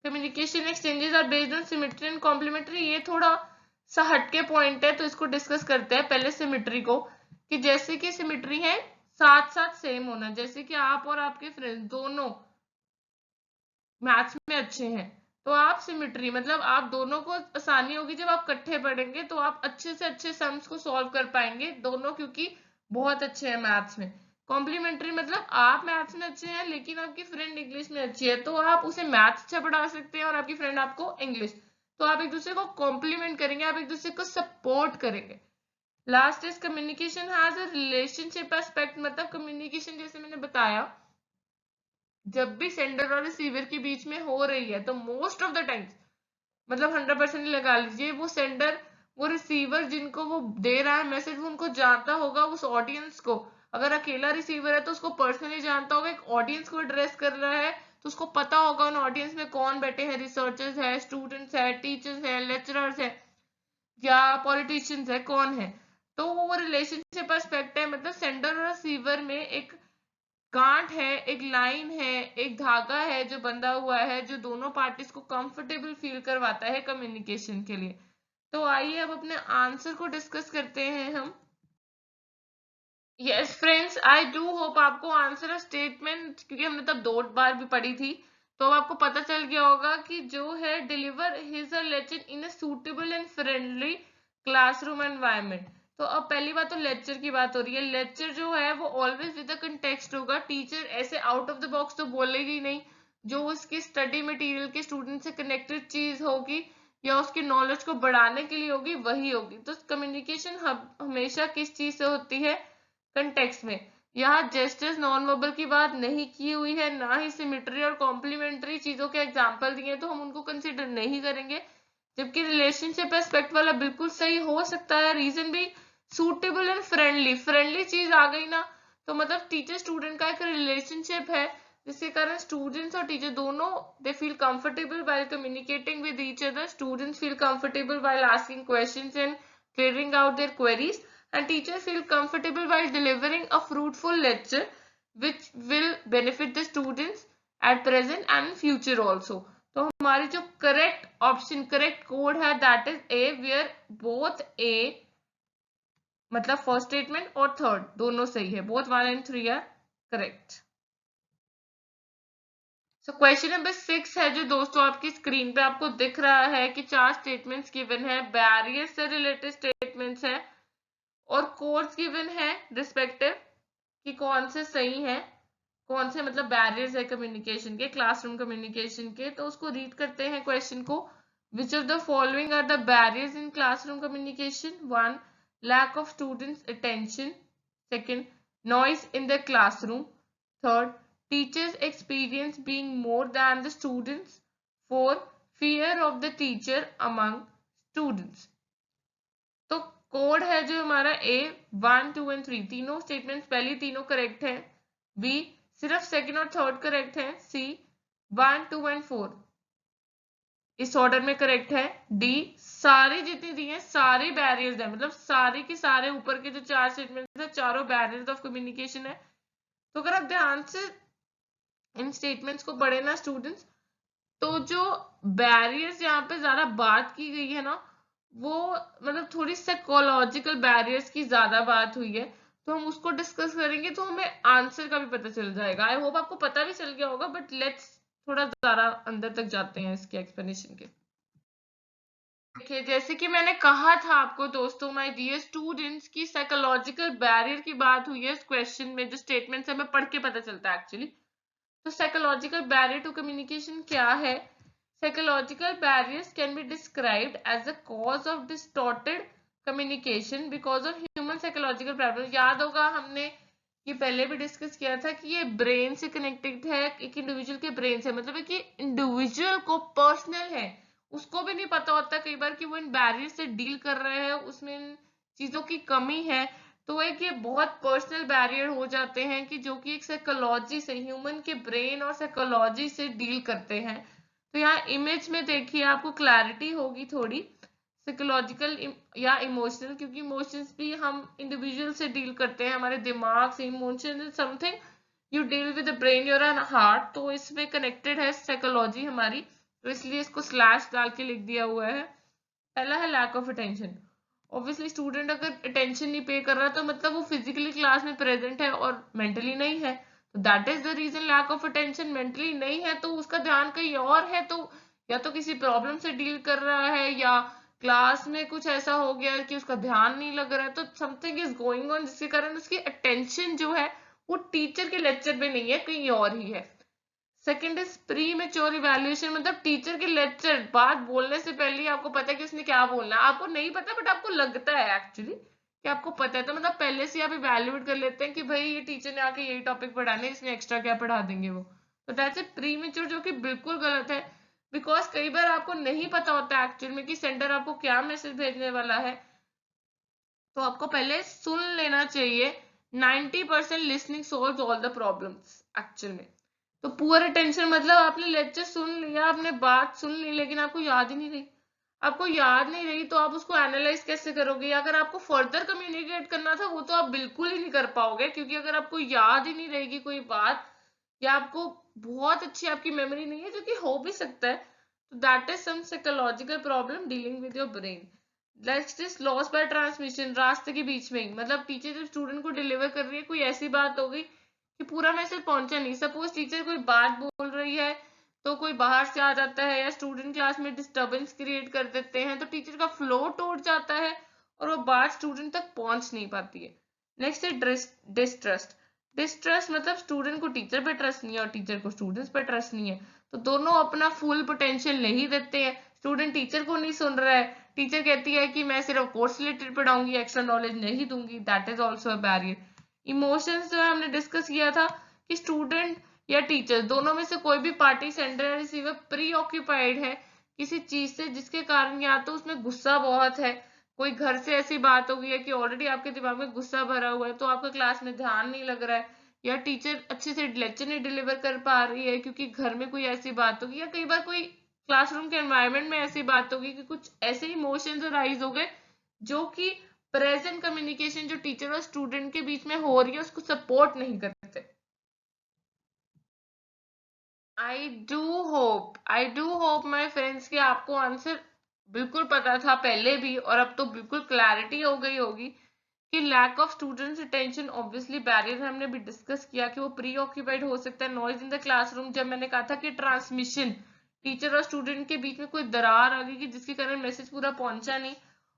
Communication exchanges are based on symmetry and complementary. ये थोड़ा सा हटके पॉइंट है तो इसको डिस्कस करते हैं पहले सिमेट्री को, कि जैसे कि सिमेट्री है साथ साथ सेम होना, जैसे कि आप और आपके फ्रेंड्स दोनों मैथ्स में अच्छे हैं तो आप सिमेट्री मतलब आप दोनों को आसानी होगी, जब आप इकट्ठे पढ़ेंगे तो आप अच्छे से अच्छे सम्स को सॉल्व कर पाएंगे दोनों, क्योंकि बहुत अच्छे हैं मैथ्स में। कॉम्प्लीमेंट्री मतलब आप मैथ्स में अच्छे हैं लेकिन आपकी फ्रेंड इंग्लिश में अच्छी है, तो आप उसे मैथ्स अच्छा पढ़ा सकते हैं और आपकी फ्रेंड आपको इंग्लिश, तो आप एक दूसरे को कॉम्प्लीमेंट करेंगे, आप एक दूसरे को सपोर्ट करेंगे। Last is communication has a relationship aspect, मतलब कम्युनिकेशन जैसे मैंने बताया जब भी सेंडर और रिसीवर के बीच में हो रही है तो मोस्ट ऑफ द टाइम्स मतलब 100% लगा लीजिए, वो सेंडर, वो रिसीवर जिनको वो दे रहा है मैसेज, वो उनको जानता होगा उस ऑडियंस को। अगर अकेला रिसीवर है तो उसको पर्सनली जानता होगा, एक ऑडियंस को एड्रेस कर रहा है तो उसको पता होगा उन ऑडियंस में कौन बैठे हैं, रिसर्चर्स है, स्टूडेंट्स है, टीचर्स है, लेक्चरर्स है या पॉलिटिशियंस है, कौन है। तो वो रिलेशनशिप एस्पेक्ट है, मतलब सेंडर और रिसीवर में एक गांठ है, एक लाइन है, एक धागा है जो बंधा हुआ है, जो दोनों पार्टीज को कंफर्टेबल फील करवाता है कम्युनिकेशन के लिए। तो आइए अब अपने आंसर को डिस्कस करते हैं हम। Yes friends, I do hope आपको आंसर ऑफ स्टेटमेंट, क्योंकि हमने तब 2 बार भी पढ़ी थी, तो अब आपको पता चल गया होगा कि जो है डिलीवर हिज और lecture in a suitable and friendly classroom environment. तो अब पहली बात तो लेक्चर की बात हो रही है। लेक्चर जो है वो ऑलवेज विद द कंटेक्स्ट होगा, टीचर ऐसे आउट ऑफ द बॉक्स तो बोलेगी नहीं, जो उसकी स्टडी मटेरियल के स्टूडेंट से कनेक्टेड चीज होगी या उसकी नॉलेज को बढ़ाने के लिए होगी वही होगी। तो कम्युनिकेशन हमेशा किस चीज से होती है, कंटेक्स्ट में। यहाँ जेस्टर्स नॉन वर्बल की बात नहीं की हुई है, ना ही सिमेट्री और कॉम्प्लीमेंट्री चीजों के एग्जाम्पल दिए, तो हम उनको कंसिडर नहीं करेंगे। जबकि रिलेशनशिप एस्पेक्ट वाला बिल्कुल सही हो सकता है, रीजन भी सूटेबल एंड फ्रेंडली, फ्रेंडली चीज आ गई ना, तो मतलब टीचर स्टूडेंट का एक रिलेशनशिप है, जिसके कारण स्टूडेंट्स और टीचर दोनों they feel comfortable while communicating with each other. Students feel comfortable while asking questions and clearing out their queries, and teacher feel comfortable while delivering a fruitful lecture which will benefit the students at present and in future also। तो हमारी जो करेक्ट ऑप्शन, करेक्ट कोड है that is A, where both A मतलब फर्स्ट स्टेटमेंट और थर्ड दोनों सही है, both 1 and 3 are correct. So question number 6 है जो दोस्तों आपकी स्क्रीन पे आपको दिख रहा है कि 4 स्टेटमेंट्स गिवन है, बैरियर से रिलेटेड स्टेटमेंट्स है और कोड्स गिवन है रिस्पेक्टिव कि कौन से सही है, कौन से मतलब बैरियर्स है कम्युनिकेशन के, क्लासरूम कम्युनिकेशन के। तो उसको रीड करते हैं क्वेश्चन को। Which of the following are the barriers in classroom communication? 1 lack of students attention, second noise in the classroom, third teachers experience being more than the students, 4 fear of the teacher among students. तो कोड है जो हमारा ए, 1 2 एंड 3 तीनों स्टेटमेंट्स पहली तीनों करेक्ट है, बी सिर्फ सेकंड और थर्ड करेक्ट है, सी 1 2 एंड 4 इस ऑर्डर में करेक्ट है, डी सारे जितने दिए हैं सारे बैरियर्स है, मतलब सारे के सारे ऊपर के जो 4 स्टेटमेंट्स है चारों बैरियर्स ऑफ कम्युनिकेशन है। तो अगर आप ध्यान से इन स्टेटमेंट्स को पढ़े ना स्टूडेंट्स, तो जो बैरियर्स यहाँ पे ज्यादा बात की गई है ना, वो मतलब थोड़ी साइकोलॉजिकल बैरियर्स की ज्यादा बात हुई है, तो हम उसको डिस्कस करेंगे तो हमें आंसर का भी पता चल जाएगा। आई होप आपको पता भी चल गया होगा, बट लेट्स थोड़ा ज्यादा अंदर तक जाते हैं इसके एक्सप्लेनेशन के। देखिए जैसे कि मैंने कहा था आपको दोस्तों, माय डियर स्टूडेंट्स, की साइकोलॉजिकल बैरियर की बात हुई है इस क्वेश्चन में, जो स्टेटमेंट है हमें पढ़ के पता चलता है एक्चुअली। तो साइकोलॉजिकल बैरियर टू कम्युनिकेशन क्या है? Psychological barriers can be described as the cause of distorted communication because of human psychological problems। याद होगा हमने ये पहले भी डिस्कस किया था कि ये ब्रेन से कनेक्टेड है, एक इंडिविजुअल के ब्रेन से, मतलब है कि इंडिविजुअल को पर्सनल है, उसको भी नहीं पता होता कई बार कि वो इन बैरियर से डील कर रहे हैं, उसमें इन चीजों की कमी है। तो एक ये बहुत पर्सनल बैरियर हो जाते हैं कि जो कि एक साइकोलॉजी से, ह्यूमन के ब्रेन और साइकोलॉजी से डील करते हैं। तो यहाँ इमेज में देखिए आपको क्लैरिटी होगी थोड़ी, साइकोलॉजिकल या इमोशनल, क्योंकि इमोशंस भी हम इंडिविजुअल से डील करते हैं, हमारे दिमाग से। Emotion is something you deal with the brain your and heart, तो इसमें कनेक्टेड है साइकोलॉजी हमारी, तो इसलिए इसको स्लैश डाल के लिख दिया हुआ है। पहला है lack of attention. Obviously student अगर अटेंशन नहीं पे कर रहा तो मतलब वो फिजिकली क्लास में प्रेजेंट है और मेंटली नहीं है, तो that is the reason lack of attention. Mentally नहीं है तो उसका ध्यान कहीं और है, तो या तो किसी प्रॉब्लम से डील कर रहा है या क्लास में कुछ ऐसा हो गया कि उसका ध्यान नहीं लग रहा है, तो समथिंग इज गोइंग ऑन जिसके कारण उसकी अटेंशन जो है वो टीचर के लेक्चर में नहीं है, कहीं और ही है। Second is pre mature evaluation, मतलब टीचर के लेक्चर बात बोलने से पहले आपको पता है कि उसने क्या बोलना है, आपको नहीं पता बट आपको लगता है एक्चुअली कि आपको पता है, तो मतलब पहले से आप इवेल्युएट कर लेते हैं कि भाई ये टीचर ने आके यही टॉपिक पढ़ाने, इसमें एक्स्ट्रा क्या पढ़ा देंगे वो, तो दैट्स ए प्री मेच्योर, जो कि बिल्कुल गलत है। बिकॉज कई बार आपको नहीं पता होता एक्चुअल में कि सेंडर आपको क्या मैसेज भेजने वाला है, तो आपको पहले सुन लेना चाहिए। 90% listening solves all the problems actual में। तो पुअर अटेंशन मतलब आपने लेक्चर सुन लिया, आपने बात सुन ली, लेकिन आपको याद ही नहीं रही। आपको याद नहीं रही तो आप उसको एनालाइज कैसे करोगे? अगर आपको फर्दर कम्युनिकेट करना था वो तो आप बिल्कुल ही नहीं कर पाओगे, क्योंकि अगर आपको याद ही नहीं रहेगी कोई बात, या आपको बहुत अच्छी आपकी मेमोरी नहीं है, जो कि हो भी सकता है, तो that is some psychological problem dealing with your brain. Next is loss by transmission. रास्ते के बीच में ही, मतलब टीचर जब स्टूडेंट को डिलीवर कर रही है, कोई ऐसी बात हो गई कि पूरा मैसेज पहुंचा नहीं। सपोज टीचर कोई बात बोल रही है तो कोई बाहर से आ जाता है, या स्टूडेंट क्लास में डिस्टरबेंस क्रिएट कर देते हैं, तो टीचर का फ्लो टूट जाता है और वो बात स्टूडेंट तक पहुंच नहीं पाती है। नेक्स्ट है डिस्ट्रस्ट। डिस्ट्रस्ट मतलब स्टूडेंट को टीचर पे ट्रस्ट नहीं है और टीचर को स्टूडेंट्स पे ट्रस्ट नहीं है, तो दोनों अपना फुल पोटेंशियल नहीं देते हैं। स्टूडेंट टीचर को नहीं सुन रहा है, टीचर कहती है कि मैं सिर्फ कोर्स रिलेटेड पढ़ाऊंगी, एक्स्ट्रा नॉलेज नहीं दूंगी, that is also a barrier. Emotions जो है हमने डिस्कस किया था कि स्टूडेंट या टीचर दोनों में से कोई भी पार्टी, सेंडर या रिसीवर, प्री ऑक्यूपाइड है किसी चीज से, जिसके कारण या तो उसमें गुस्सा बहुत है, कोई घर से ऐसी बात हो गई है कि ऑलरेडी आपके दिमाग में गुस्सा भरा हुआ है तो आपका क्लास में ध्यान नहीं लग रहा है, या टीचर अच्छे से लेक्चर नहीं डिलीवर कर पा रही है क्योंकि घर में कोई ऐसी बात होगी, या कई बार कोई क्लासरूम के एनवायरनमेंट में ऐसी बात होगी कि कुछ ऐसे इमोशंस राइज हो गए जो कि प्रेजेंट कम्युनिकेशन जो टीचर और स्टूडेंट के बीच में हो रही है उसको सपोर्ट नहीं करते। आई डू होप माई फ्रेंड्स कि आपको आंसर बिल्कुल पता था पहले भी, और अब तो बिल्कुल क्लैरिटी हो गई होगी कि lack of students attention obviously barrier है। हमने भी डिस्कस किया कि वो प्री ऑक्यूपाइड हो सकता है, नॉइज इन द क्लासरूम, जब मैंने कहा था कि ट्रांसमिशन, टीचर और स्टूडेंट के बीच में कोई दरार आ गई कि जिसके कारण मैसेज पूरा पहुंचा नहीं,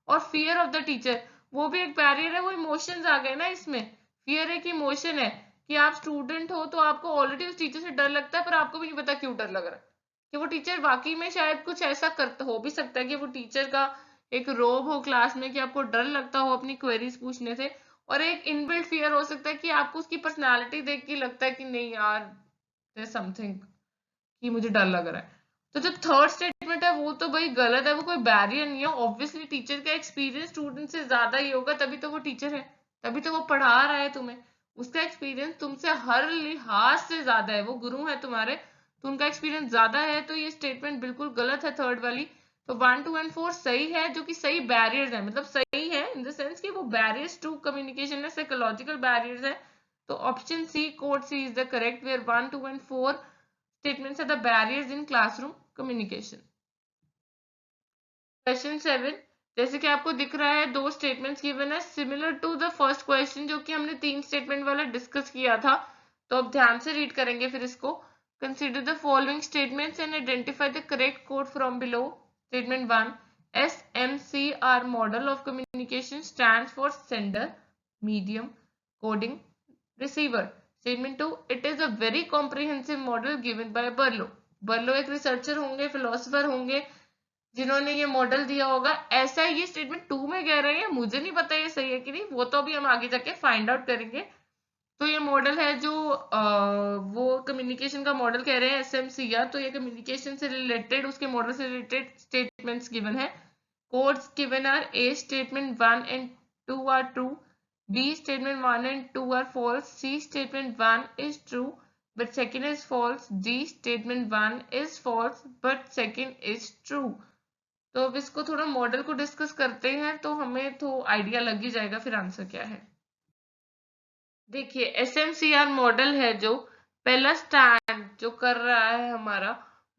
और फियर ऑफ द टीचर, वो भी एक बैरियर है। वो इमोशंस आ गए ना इसमें, फियर एक इमोशन है कि आप स्टूडेंट हो तो आपको ऑलरेडी उस टीचर से डर लगता है, पर आपको भी नहीं पता क्यों डर लग रहा है, कि वो टीचर वाकई में शायद कुछ ऐसा करता हो भी सकता है कि वो टीचर का एक रोब हो क्लास में कि आपको डर लगता हो अपनी क्वेरीज पूछने से, और एक इनबिल्ट फियर हो सकता है कि आपको उसकी पर्सनालिटी देख के लगता है कि नहीं यार, देयर समथिंग, कि मुझे डर लग रहा है। तो जो थर्ड स्टेटमेंट है वो तो भाई गलत है, वो कोई बैरियर नहीं है। ऑब्वियसली टीचर का एक्सपीरियंस स्टूडेंट से ज्यादा ही होगा, तभी तो वो टीचर है, तभी तो वो पढ़ा रहा है तुम्हें। उसका एक्सपीरियंस तुमसे हर लिहाज से ज्यादा है, वो गुरु है तुम्हारे, तो उनका एक्सपीरियंस ज्यादा है, तो ये स्टेटमेंट बिल्कुल गलत है थर्ड वाली। तो 1, 2 एंड 4 सही है, जो कि सही बैरियर्स है, मतलब सही है इन द सेंस कि वो बैरियर्स टू कम्युनिकेशन है, साइकोलॉजिकल बैरियर्स है। तो option C, code C is the correct, where 1, 2 and 4 statements are the barriers in classroom communication. Question 7, जैसे कि आपको दिख रहा है दो स्टेटमेंट्स गिवन है similar to the first question जो कि हमने 3 स्टेटमेंट वाला डिस्कस किया था। तो अब ध्यान से रीड करेंगे फिर इसको। Consider the following statements and identify the correct code from below. Statement 1, SMCR model of communication stands for sender, medium, coding, receiver. Statement 2, it is a very comprehensive model given by Berlo. बर्लो एक रिसर्चर होंगे, फिलोसफर होंगे, जिन्होंने ये मॉडल दिया होगा। ऐसा ये स्टेटमेंट 2 में कह रहे हैं, मुझे नहीं पता ये सही है कि नहीं, वो तो अभी हम आगे जाके फाइंड आउट करेंगे। तो ये मॉडल है जो वो कम्युनिकेशन का मॉडल कह रहे हैं SMCR, तो ये कम्युनिकेशन से रिलेटेड, उसके मॉडल से रिलेटेड स्टेटमेंट्स गिवन है। Codes given are A statement 1 and 2 are true, B statement 1 and 2 are false, C statement 1 is true but second is false, D statement 1 is false but second is true। तो अब इसको थोड़ा मॉडल को डिस्कस करते हैं तो हमें तो आइडिया लग ही जाएगा फिर आंसर क्या है। देखिए SMCR मॉडल है जो पहला स्टैंड जो कर रहा है हमारा,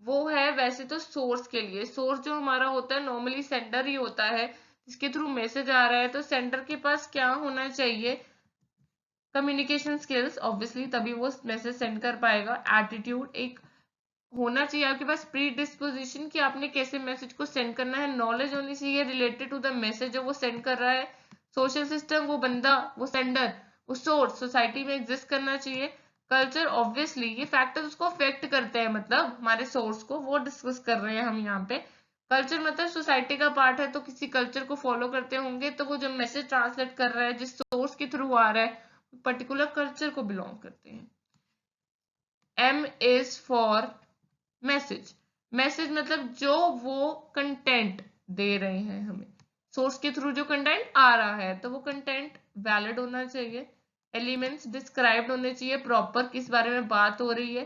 वो है वैसे तो सोर्स के लिए। सोर्स जो हमारा होता है नॉर्मली सेंडर ही होता है जिसके थ्रू मैसेज आ रहा है, तो सेंडर के पास क्या होना चाहिए? कम्युनिकेशन स्किल्स ऑब्वियसली, तभी वो मैसेज सेंड कर पाएगा। एटीट्यूड एक होना चाहिए आपके पास, प्री डिस्पोजिशन कि आपने कैसे मैसेज को सेंड करना है। नॉलेज होनी चाहिए रिलेटेड टू द मैसेज जो वो सेंड कर रहा है। सोशल सिस्टम, वो बंदा, वो सेंडर, वो सोर्स सोसाइटी में एग्जिस्ट करना चाहिए। कल्चर ऑब्वियसली ये फैक्टर्स उसको अफेक्ट करते हैं, मतलब हमारे सोर्स को, वो डिस्कस कर रहे हैं हम यहाँ पे। कल्चर मतलब सोसाइटी का पार्ट है, तो किसी कल्चर को फॉलो करते होंगे, तो वो जो मैसेज ट्रांसलेट कर रहा है जिस सोर्स के थ्रू आ रहा है पर्टिकुलर कल्चर को बिलोंग करते हैं। M is for message. Message मतलब जो वो कंटेंट दे रहे हैं हमें, सोर्स के थ्रू जो कंटेंट आ रहा है, तो वो कंटेंट वैलिड होना चाहिए, एलिमेंट्स डिस्क्राइब्ड होने चाहिए प्रॉपर, किस बारे में बात हो रही है।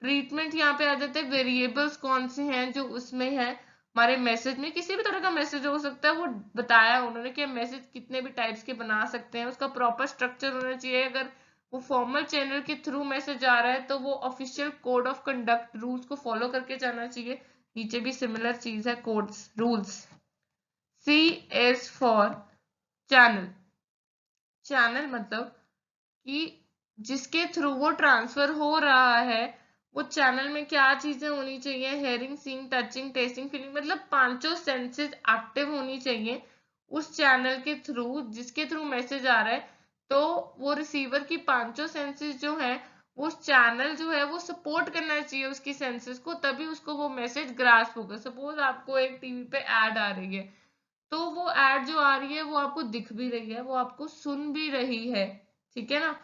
ट्रीटमेंट यहाँ पे आ जाते हैं, वेरिएबल्स कौन से हैं जो उसमें है हमारे मैसेज में, किसी भी तरह का मैसेज हो सकता है, वो बताया उन्होंने कि मैसेज कितने भी टाइप्स के बना सकते हैं, उसका प्रॉपर स्ट्रक्चर होना चाहिए। अगर वो फॉर्मल चैनल के थ्रू मैसेज आ रहा है तो वो official code of conduct rules को फॉलो करके जाना चाहिए। नीचे भी सिमिलर चीज है, codes rules. C is for channel. Channel मतलब कि जिसके थ्रू वो ट्रांसफर हो रहा है, वो चैनल में क्या चीजें होनी चाहिए, hearing, seeing, touching, testing, feeling, मतलब पांचों सेंसेस एक्टिव होनी चाहिए उस चैनल के थ्रू जिसके थ्रू मैसेज आ रहा है। तो वो रिसीवर की पांचों सेंसेस जो है, उस चैनल जो है वो सपोर्ट करना चाहिए उसकी सेंसेस को, तभी उसको वो मैसेज ग्रास्प होगा। सपोज आपको एक टीवी पे ऐड आ रही है, तो वो ऐड जो आ रही है वो आपको दिख भी रही है, वो आपको सुन भी रही है, ठीक है ना।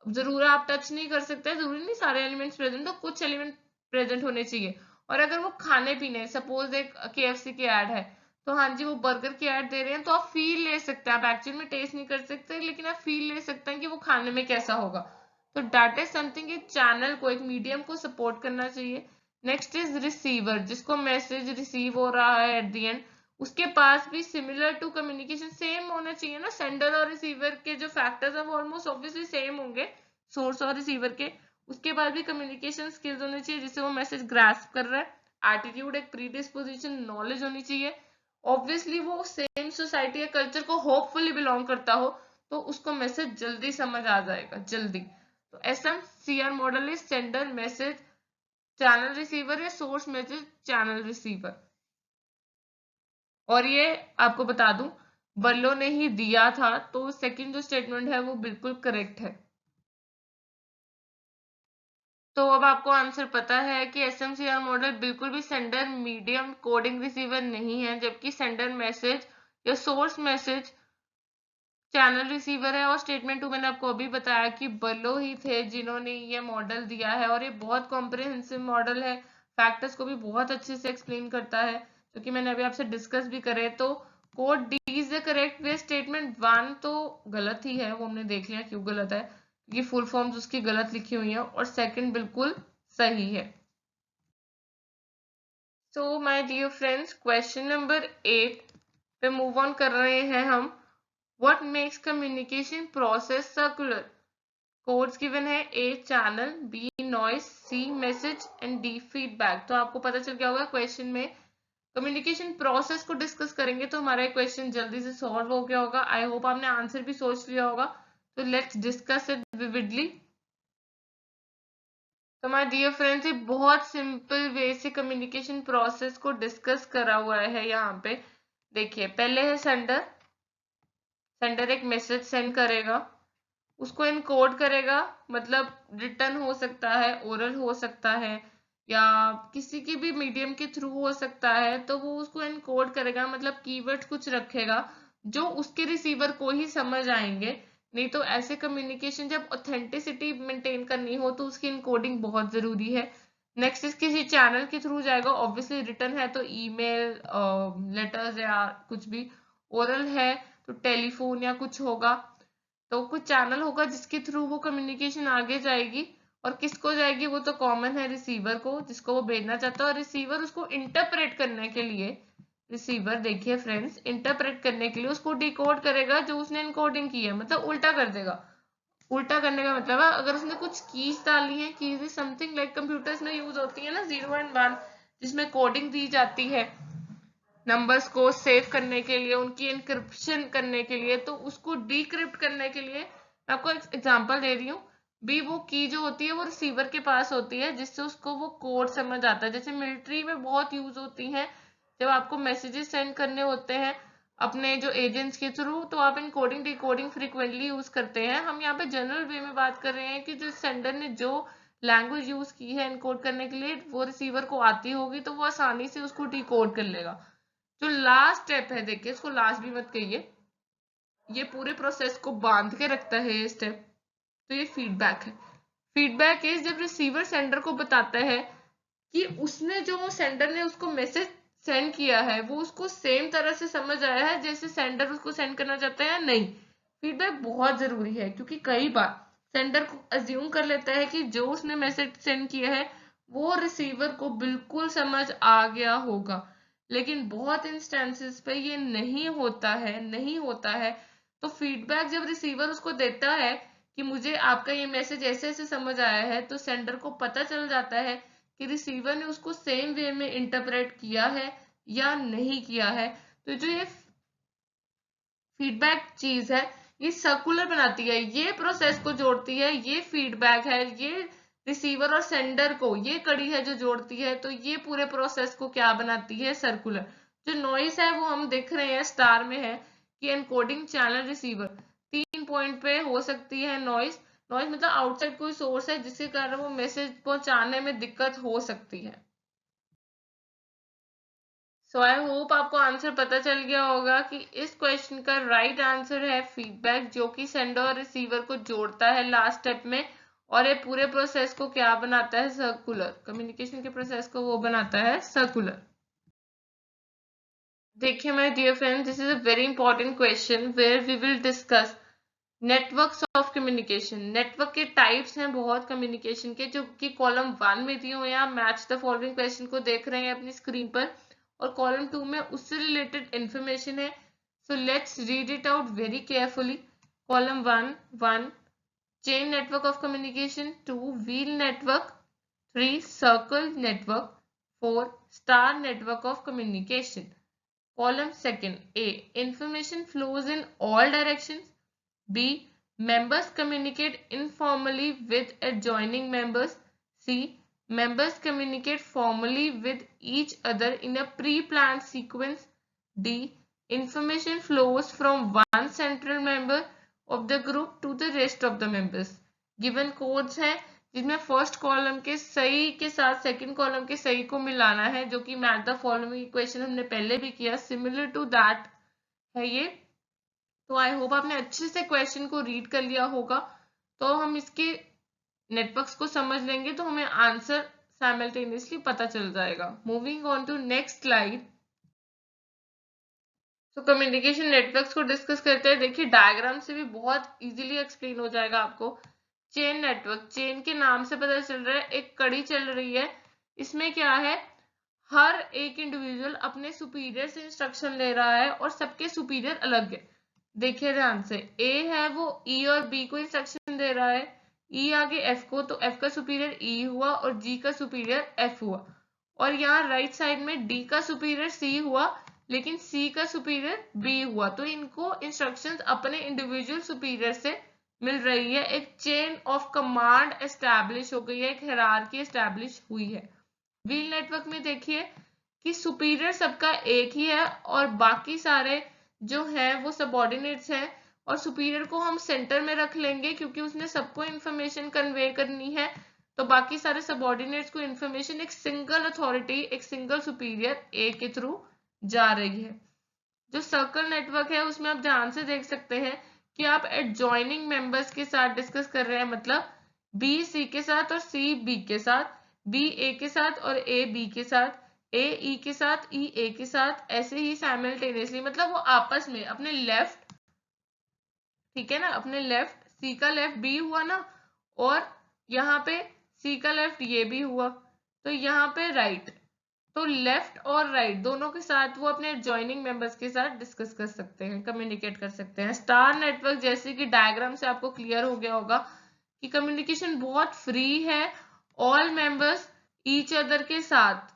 जरूर आप टच नहीं कर सकते, जरूरी नहीं सारे एलिमेंट्स प्रेजेंट, तो कुछ एलिमेंट प्रेजेंट होने चाहिए। और अगर वो खाने पीने, सपोज एक KFC की ऐड है, तो हाँ जी वो बर्गर की ऐड दे रहे हैं, तो आप फील ले सकते हैं, आप एक्चुअल में टेस्ट नहीं कर सकते, लेकिन आप फील ले सकते हैं कि वो खाने में कैसा होगा। तो दैट इज समथिंग, एक चैनल को, एक मीडियम को सपोर्ट करना चाहिए। नेक्स्ट इज रिसीवर, जिसको मैसेज रिसीव हो रहा है एट द एंड, उसके पास भी सिमिलर टू कम्युनिकेशन सेम होना चाहिए ना। सेंडर और रिसीवर के जो फैक्टर्स है वो ऑलमोस्ट ऑब्वियसली सेम होंगे, सोर्स और रिसीवर के। उसके बाद भी कम्युनिकेशन स्किल्स होने चाहिए जिससे वो मैसेज ग्रास्प कर रहा है। एटीट्यूड, एक प्रीडिस्पोजिशन, नॉलेज होनी चाहिए। ऑब्वियसली वो सेम सोसाइटी या कल्चर को होपफुली बिलोंग करता हो, तो उसको मैसेज जल्दी समझ आ जाएगा, जल्दी। तो SMCR model is sender message channel receiver, या सोर्स मैसेज चैनल रिसीवर। और ये आपको बता दूं, बर्लो ने ही दिया था, तो सेकंड जो स्टेटमेंट है वो बिल्कुल करेक्ट है। तो अब आपको आंसर पता है कि SMCR मॉडल बिल्कुल भी सेंडर मीडियम कोडिंग रिसीवर नहीं है, जबकि सेंडर मैसेज या सोर्स मैसेज चैनल रिसीवर है। और स्टेटमेंट 2 मैंने आपको अभी बताया कि बर्लो ही थे जिन्होंने ये मॉडल दिया है, और ये बहुत कॉम्प्रिहेंसिव मॉडल है, फैक्टर्स को भी बहुत अच्छे से एक्सप्लेन करता है, जो कि मैंने अभी आपसे डिस्कस भी करे। तो code D is the correct way. Statement 1 तो गलत ही है, वो हमने देख लिया क्यों गलत है, क्योंकि फुल फॉर्म्स उसकी गलत लिखी हुई है, और सेकंड बिल्कुल सही है। So my dear friends, question number 8 पे मूव ऑन कर रहे हैं हम। What makes communication process circular? Codes given है, A channel, B noise, C message and D feedback. तो आपको पता चल गया होगा क्वेश्चन में कम्युनिकेशन प्रोसेस को डिस्कस करेंगे, तो हमारा क्वेश्चन जल्दी से सॉल्व हो गया होगा। आई होप आपने आंसर भी सोच लिया होगा। तो लेट्स डिस्कस इट विविडली। तो माय डियर फ्रेंड्स, ये बहुत सिंपल वे से कम्युनिकेशन प्रोसेस को डिस्कस करा हुआ है यहाँ पे। देखिए, पहले है सेंडर। सेंडर एक मैसेज सेंड करेगा, उसको इनकोड करेगा, मतलब रिटर्न हो सकता है, ओरल हो सकता है, या किसी की भी मीडियम के थ्रू हो सकता है। तो वो उसको इनकोड करेगा, मतलब कीवर्ड्स कुछ रखेगा जो उसके रिसीवर को ही समझ आएंगे। नहीं तो ऐसे कम्युनिकेशन जब ऑथेंटिसिटी मेंटेन करनी हो तो उसकी इनकोडिंग बहुत जरूरी है। नेक्स्ट इस किसी चैनल के थ्रू जाएगा, ऑब्वियसली रिटर्न है तो ईमेल, लेटर्स या कुछ भी। ओरल है तो टेलीफोन या कुछ होगा। तो कुछ चैनल होगा जिसके थ्रू वो कम्युनिकेशन आगे जाएगी, और किसको जाएगी, वो तो कॉमन है, रिसीवर को, जिसको वो भेजना चाहता है। और रिसीवर उसको इंटरप्रेट करने के लिए, रिसीवर देखिए फ्रेंड्स, इंटरप्रेट करने के लिए उसको डिकोड करेगा जो उसने इनकोडिंग की है, मतलब उल्टा कर देगा। उल्टा करने का मतलब है, अगर उसने कुछ कीज डाली है, keys is something like computers में यूज होती है ना, 0 एंड 1, जिसमें कोडिंग दी जाती है नंबर्स को सेव करने के लिए, उनकी एनक्रिप्शन करने के लिए, तो उसको डिक्रिप्ट करने के लिए मैं आपको एक एग्जांपल दे रही हूँ। भी वो की जो होती है वो रिसीवर के पास होती है, जिससे उसको वो कोड समझ आता है। जैसे मिलिट्री में बहुत यूज होती है, जब आपको मैसेजेस सेंड करने होते हैं अपने जो एजेंट्स के थ्रू, तो आप इनकोडिंग डिकोडिंग फ्रिक्वेंटली यूज करते हैं। हम यहाँ पे जनरल वे में बात कर रहे हैं कि जो सेंडर ने जो लैंग्वेज यूज की है इनकोड करने के लिए, वो रिसीवर को आती होगी, तो वो आसानी से उसको डिकोड कर लेगा। जो लास्ट स्टेप है, देखिए इसको लास्ट भी मत कहिए, ये पूरे प्रोसेस को बांध के रखता है ये स्टेप, तो ये फीडबैक है। फीडबैक इज जब रिसीवर सेंडर को बताता है कि उसने जो सेंडर ने उसको मैसेज सेंड किया है वो उसको सेम तरह से समझ आया है जैसे सेंडर उसको सेंड करना चाहता है या नहीं। फीडबैक बहुत जरूरी है क्योंकि कई बार सेंडर को अज्यूम कर लेता है कि जो उसने मैसेज सेंड किया है वो रिसीवर को बिल्कुल समझ आ गया होगा, लेकिन बहुत इंस्टेंसेस पे ये नहीं होता है। तो फीडबैक जब रिसीवर उसको देता है कि मुझे आपका ये मैसेज ऐसे ऐसे समझ आया है, तो सेंडर को पता चल जाता है कि रिसीवर ने उसको सेम वे में इंटरप्रेट किया है या नहीं किया है। तो जो ये फीडबैक चीज है ये सर्कुलर बनाती है, ये प्रोसेस को जोड़ती है, ये फीडबैक है, ये रिसीवर और सेंडर को ये कड़ी है जो जोड़ती है। तो ये पूरे प्रोसेस को क्या बनाती है, सर्कुलर। जो नॉइस है वो हम देख रहे हैं स्टार में है कि एनकोडिंग चैनल रिसीवर 3 पॉइंट पे हो सकती है नॉइस। नॉइस मतलब आउटसाइड कोई सोर्स है जिसके कारण वो मैसेज पहुंचाने में दिक्कत हो सकती है। सो आई होप आपको आंसर पता चल गया होगा कि इस क्वेश्चन का राइट आंसर है फीडबैक, जो कि सेंडर और रिसीवर को जोड़ता है लास्ट स्टेप में, और ये पूरे प्रोसेस को क्या बनाता है, सर्कुलर। कम्युनिकेशन के प्रोसेस को वो बनाता है सर्कुलर। देखिए my dear friends, this is a very important question where we will discuss networks of communication. Network के टाइप्स हैं बहुत कम्युनिकेशन के, जो कि कॉलम 1 में दिए हुए हैं। आप मैच द फॉलोइंग क्वेश्चन को देख रहे हैं अपनी स्क्रीन पर, और कॉलम 2 में उससे रिलेटेड इंफॉर्मेशन है। So let's read it out very carefully. Column 1 chain network of communication, 2 wheel network, 3 circle network, 4 star network of communication. Column second, A. Information flows in all directions. B. Members communicate informally with adjoining members. C. Members communicate formally with each other in a pre-planned sequence. D. Information flows from one central member of the group to the rest of the members. Given codes है जिसमें फर्स्ट कॉलम के सही के साथ सेकंड कॉलम के सही को मिलाना है, जो कि मैच द फॉलोइंग इक्वेशन हमने पहले भी किया, सिमिलर टू दैट है ये। तो आई होप आपने अच्छे से क्वेश्चन को रीड कर लिया होगा। तो हम इसके नेटवर्क्स को समझ लेंगे तो हमें आंसर साइमल्टेनियसली पता चल जाएगा। Moving on to next slide. तो कम्युनिकेशन नेटवर्क्स को डिस्कस करते हैं। देखिए डायग्राम से भी बहुत इजीली एक्सप्लेन हो जाएगा आपको। चेन नेटवर्क, चेन के नाम से पता चल रहा है एक कड़ी चल रही है। इसमें क्या है, हर एक इंडिविजुअल अपने सुपीरियर से इंस्ट्रक्शन ले रहा है और सबके सुपीरियर अलग है। देखिए ध्यान से, ए है वो ई और बी को इंस्ट्रक्शन दे रहा है, ई आगे एफ को, तो एफ का सुपीरियर ई हुआ और जी का सुपीरियर एफ हुआ। और यहाँ राइट साइड में डी का सुपीरियर सी हुआ लेकिन सी का सुपीरियर बी हुआ। तो इनको इंस्ट्रक्शंस अपने इंडिविजुअल सुपीरियर से मिल रही है, एक चेन ऑफ कमांड एस्टैब्लिश हो गई है, एक हायरार्की एस्टैब्लिश हुई है। व्हील नेटवर्क में देखिए कि सुपीरियर सबका एक ही है और बाकी सारे जो है वो सबऑर्डिनेट्स हैं, और सुपीरियर को हम सेंटर में रख लेंगे क्योंकि उसने सबको इंफॉर्मेशन कन्वे करनी है। तो बाकी सारे सबऑर्डिनेट्स को इंफॉर्मेशन एक सिंगल अथॉरिटी, एक सिंगल सुपीरियर ए के थ्रू जा रही है। जो सर्कल नेटवर्क है उसमें आप ध्यान से देख सकते हैं कि आप एडजॉइनिंग मेंबर्स के साथ डिस्कस कर रहे हैं, मतलब बी सी के साथ और सी बी के साथ, बी ए के साथ और ए बी के साथ, ए ई के साथ, ई ए के साथ, ऐसे ही साइमल्टेनियसली, मतलब वो आपस में अपने लेफ्ट, ठीक है ना, अपने लेफ्ट, सी का लेफ्ट बी हुआ ना, और यहाँ पे सी का लेफ्ट ये भी हुआ, तो यहाँ पे राइट, तो लेफ्ट और राइट दोनों के साथ वो अपने ज्वाइनिंग मेंबर्स के साथ डिस्कस कर सकते हैं, कम्युनिकेट कर सकते हैं। स्टार नेटवर्क, जैसे कि डायग्राम से आपको क्लियर हो गया होगा कि कम्युनिकेशन बहुत फ्री है, ऑल मेंबर्स ईच अदर के साथ,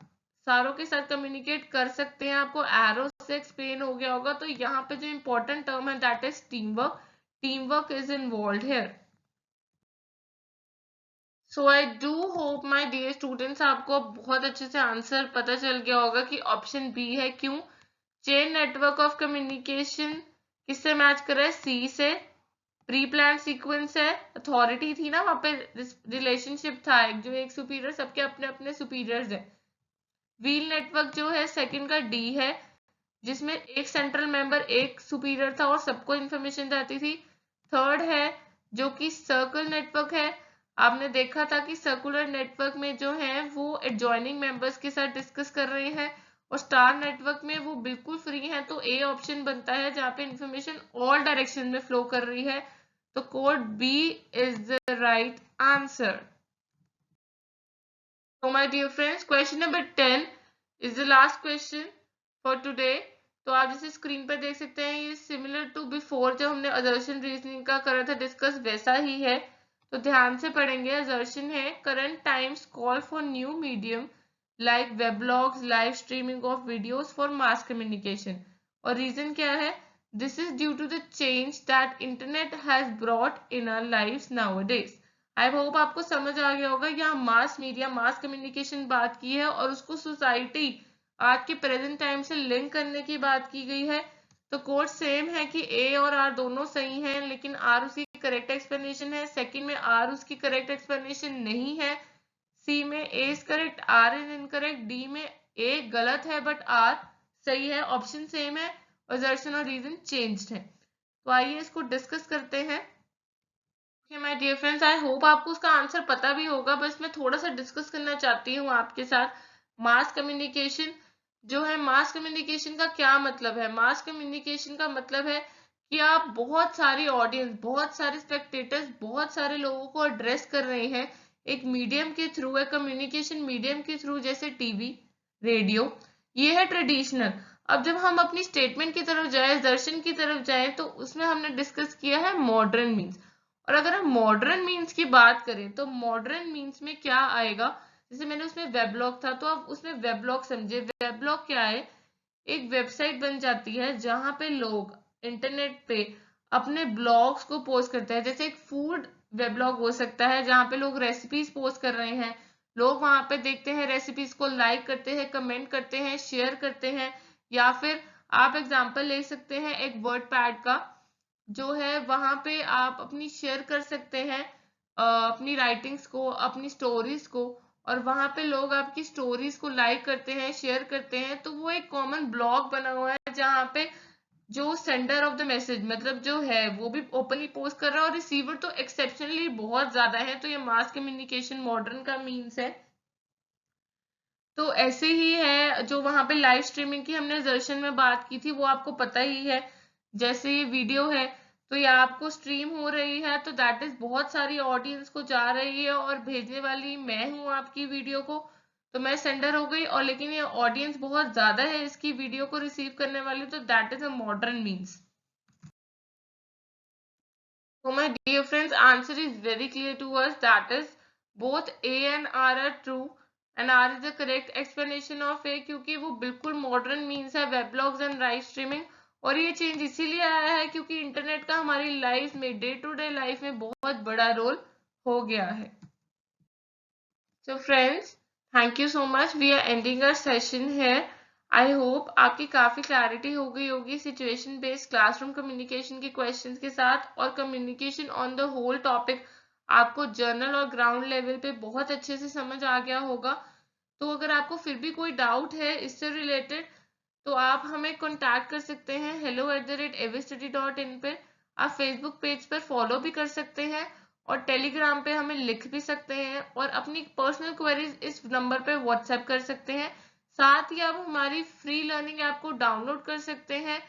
सारों के साथ कम्युनिकेट कर सकते हैं। आपको एरो से एक्सप्लेन हो गया होगा। तो यहाँ पे जो इंपॉर्टेंट टर्म है that is team work, team work is involve here. So I do hope my dear students आपको बहुत अच्छे से आंसर पता चल गया होगा कि ऑप्शन बी है। क्यों? चेन नेटवर्क ऑफ कम्युनिकेशन किससे मैच कर रहा है, सी से, प्री प्लान सीक्वेंस है, अथॉरिटी थी ना वहां पे, रिलेशनशिप था एक, जो एक सुपीरियर, सबके अपने अपने सुपीरियर्स है। व्हील नेटवर्क जो है सेकंड का डी है, जिसमें एक सेंट्रल मेंबर, एक सुपीरियर था और सबको इंफॉर्मेशन जाती थी। थर्ड है जो कि सर्कल नेटवर्क है, आपने देखा था कि सर्कुलर नेटवर्क में जो है वो एडजॉइनिंग मेंबर्स के साथ डिस्कस कर रहे हैं, और स्टार नेटवर्क में वो बिल्कुल फ्री है। तो ए ऑप्शन बनता है जहाँ पे इंफॉर्मेशन ऑल डायरेक्शन में फ्लो कर रही है। तो code B is the right answer. So my dear friends, question number 10 is the last question for today. तो आप जैसे स्क्रीन पर देख सकते हैं, ये सिमिलर टू बिफोर जब हमने असर्शन रीजनिंग का करा था डिस्कस, वैसा ही है। तो ध्यान से पढ़ेंगे। असर्शन है current times call for new medium like weblogs, live streaming of videos for mass communication. और रीजन क्या है? This is due to the change that internet has brought in our lives nowadays. I hope आपको समझ आ गया होगा। यहाँ मास मीडिया, मास कम्युनिकेशन बात की है और उसको सोसाइटी आज के प्रेजेंट टाइम से लिंक करने की बात की गई है। तो कोड सेम है कि ए और आर दोनों सही हैं, लेकिन आर उसकी करेक्ट एक्सप्लेनेशन है। सेकंड में आर उसकी करेक्ट एक्सप्लेनेशन नहीं है। सी में A is correct, R is incorrect. D में ए गलत है बट आर सही है। ऑप्शन सेम है, असर्शन और रीजन चेंज्ड है। तो आइए इसको डिस्कस करते हैं। My dear friends, I hope आपको उसका आंसर पता भी होगा, बस मैं थोड़ा सा डिस्कस करना चाहती हूँ आपके साथ। मास कम्युनिकेशन जो है, मास कम्युनिकेशन का क्या मतलब है? मास कम्युनिकेशन का मतलब है कि आप बहुत सारी ऑडियंस, बहुत सारे स्पेक्टेटर्स, बहुत सारे लोगों को एड्रेस कर रहे हैं एक मीडियम के थ्रू, है कम्युनिकेशन मीडियम के थ्रू, जैसे टीवी, रेडियो। ये है ट्रेडिशनल। अब जब हम अपनी स्टेटमेंट की तरफ जाए, दर्शन की तरफ जाए, तो उसमें हमने डिस्कस किया है मॉडर्न मीन्स। और अगर हम मॉडर्न मीन्स की बात करें तो मॉडर्न मीन्स में क्या आएगा? जैसे मैंने उसमें वेबलॉग था, तो आप उसमें वेबलॉग समझे। वेबलॉग क्या है? एक वेबसाइट बन जाती है जहां पे लोग इंटरनेट पे अपने ब्लॉग्स को पोस्ट करते हैं। जैसे एक फूड वेबलॉग हो सकता है जहां पे लोग रेसिपीज पोस्ट कर रहे हैं, लोग वहां पे देखते हैं, रेसिपीज को लाइक करते हैं, कमेंट करते हैं, शेयर करते हैं। या फिर आप एग्जांपल ले सकते हैं एक वर्ड पैड का, जो है वहां पे आप अपनी शेयर कर सकते हैं अपनी राइटिंग्स को, अपनी स्टोरीज को, और वहां पे लोग आपकी स्टोरीज को लाइक करते हैं, शेयर करते हैं। तो वो एक कॉमन ब्लॉग बना हुआ है जहाँ पे जो सेंडर ऑफ द मैसेज, मतलब जो है, वो भी ओपनली पोस्ट कर रहा है और रिसीवर तो एक्सेप्शनली बहुत ज्यादा है। तो ये मास कम्युनिकेशन मॉडर्न का मीन्स है। तो ऐसे ही है जो वहां पे लाइव स्ट्रीमिंग की हमने दर्शन में बात की थी, वो आपको पता ही है। जैसे ये वीडियो है, तो ये आपको स्ट्रीम हो रही है, तो दैट इज बहुत सारी ऑडियंस को जा रही है, और भेजने वाली मैं हूं आपकी वीडियो को। तो मैं सेंडर हो गई, और लेकिन ये ऑडियंस बहुत ज्यादा है इसकी वीडियो को रिसीव करने वाली, तो that is a modern means. So my dear friends, answer is very clear to us, that is both A and R are true, and R is the correct explanation of A, क्योंकि वो बिल्कुल मॉडर्न मीन्स है, वेबलॉग्स एंड लाइव स्ट्रीमिंग। और ये चेंज इसीलिए आया है क्योंकि इंटरनेट का हमारी लाइफ में, डे टू डे लाइफ में बहुत बड़ा रोल हो गया है। So friends, thank you so much. We are ending our session here. I hope आपकी काफी क्लैरिटी हो गई होगी सिचुएशन बेस्ड क्लासरूम कम्युनिकेशन के क्वेश्चंस के साथ, और communication on the whole topic आपको जर्नल और ग्राउंड लेवल पे बहुत अच्छे से समझ आ गया होगा। तो अगर आपको फिर भी कोई डाउट है इससे रिलेटेड, तो आप हमें कांटेक्ट कर सकते हैं hello@avstudy.in पे। आप फेसबुक पेज पर फॉलो भी कर सकते हैं, और टेलीग्राम पे हमें लिख भी सकते हैं, और अपनी पर्सनल क्वेरीज इस नंबर पे व्हाट्सएप कर सकते हैं। साथ ही आप हमारी फ्री लर्निंग ऐप को डाउनलोड कर सकते हैं।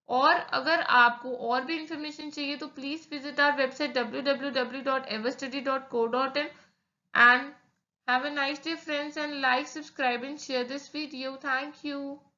और अगर आपको और भी इंफॉर्मेशन चाहिए तो please visit our website www.everstudy.co.in, and have a nice day friends, and like, subscribe and share this video. Thank you.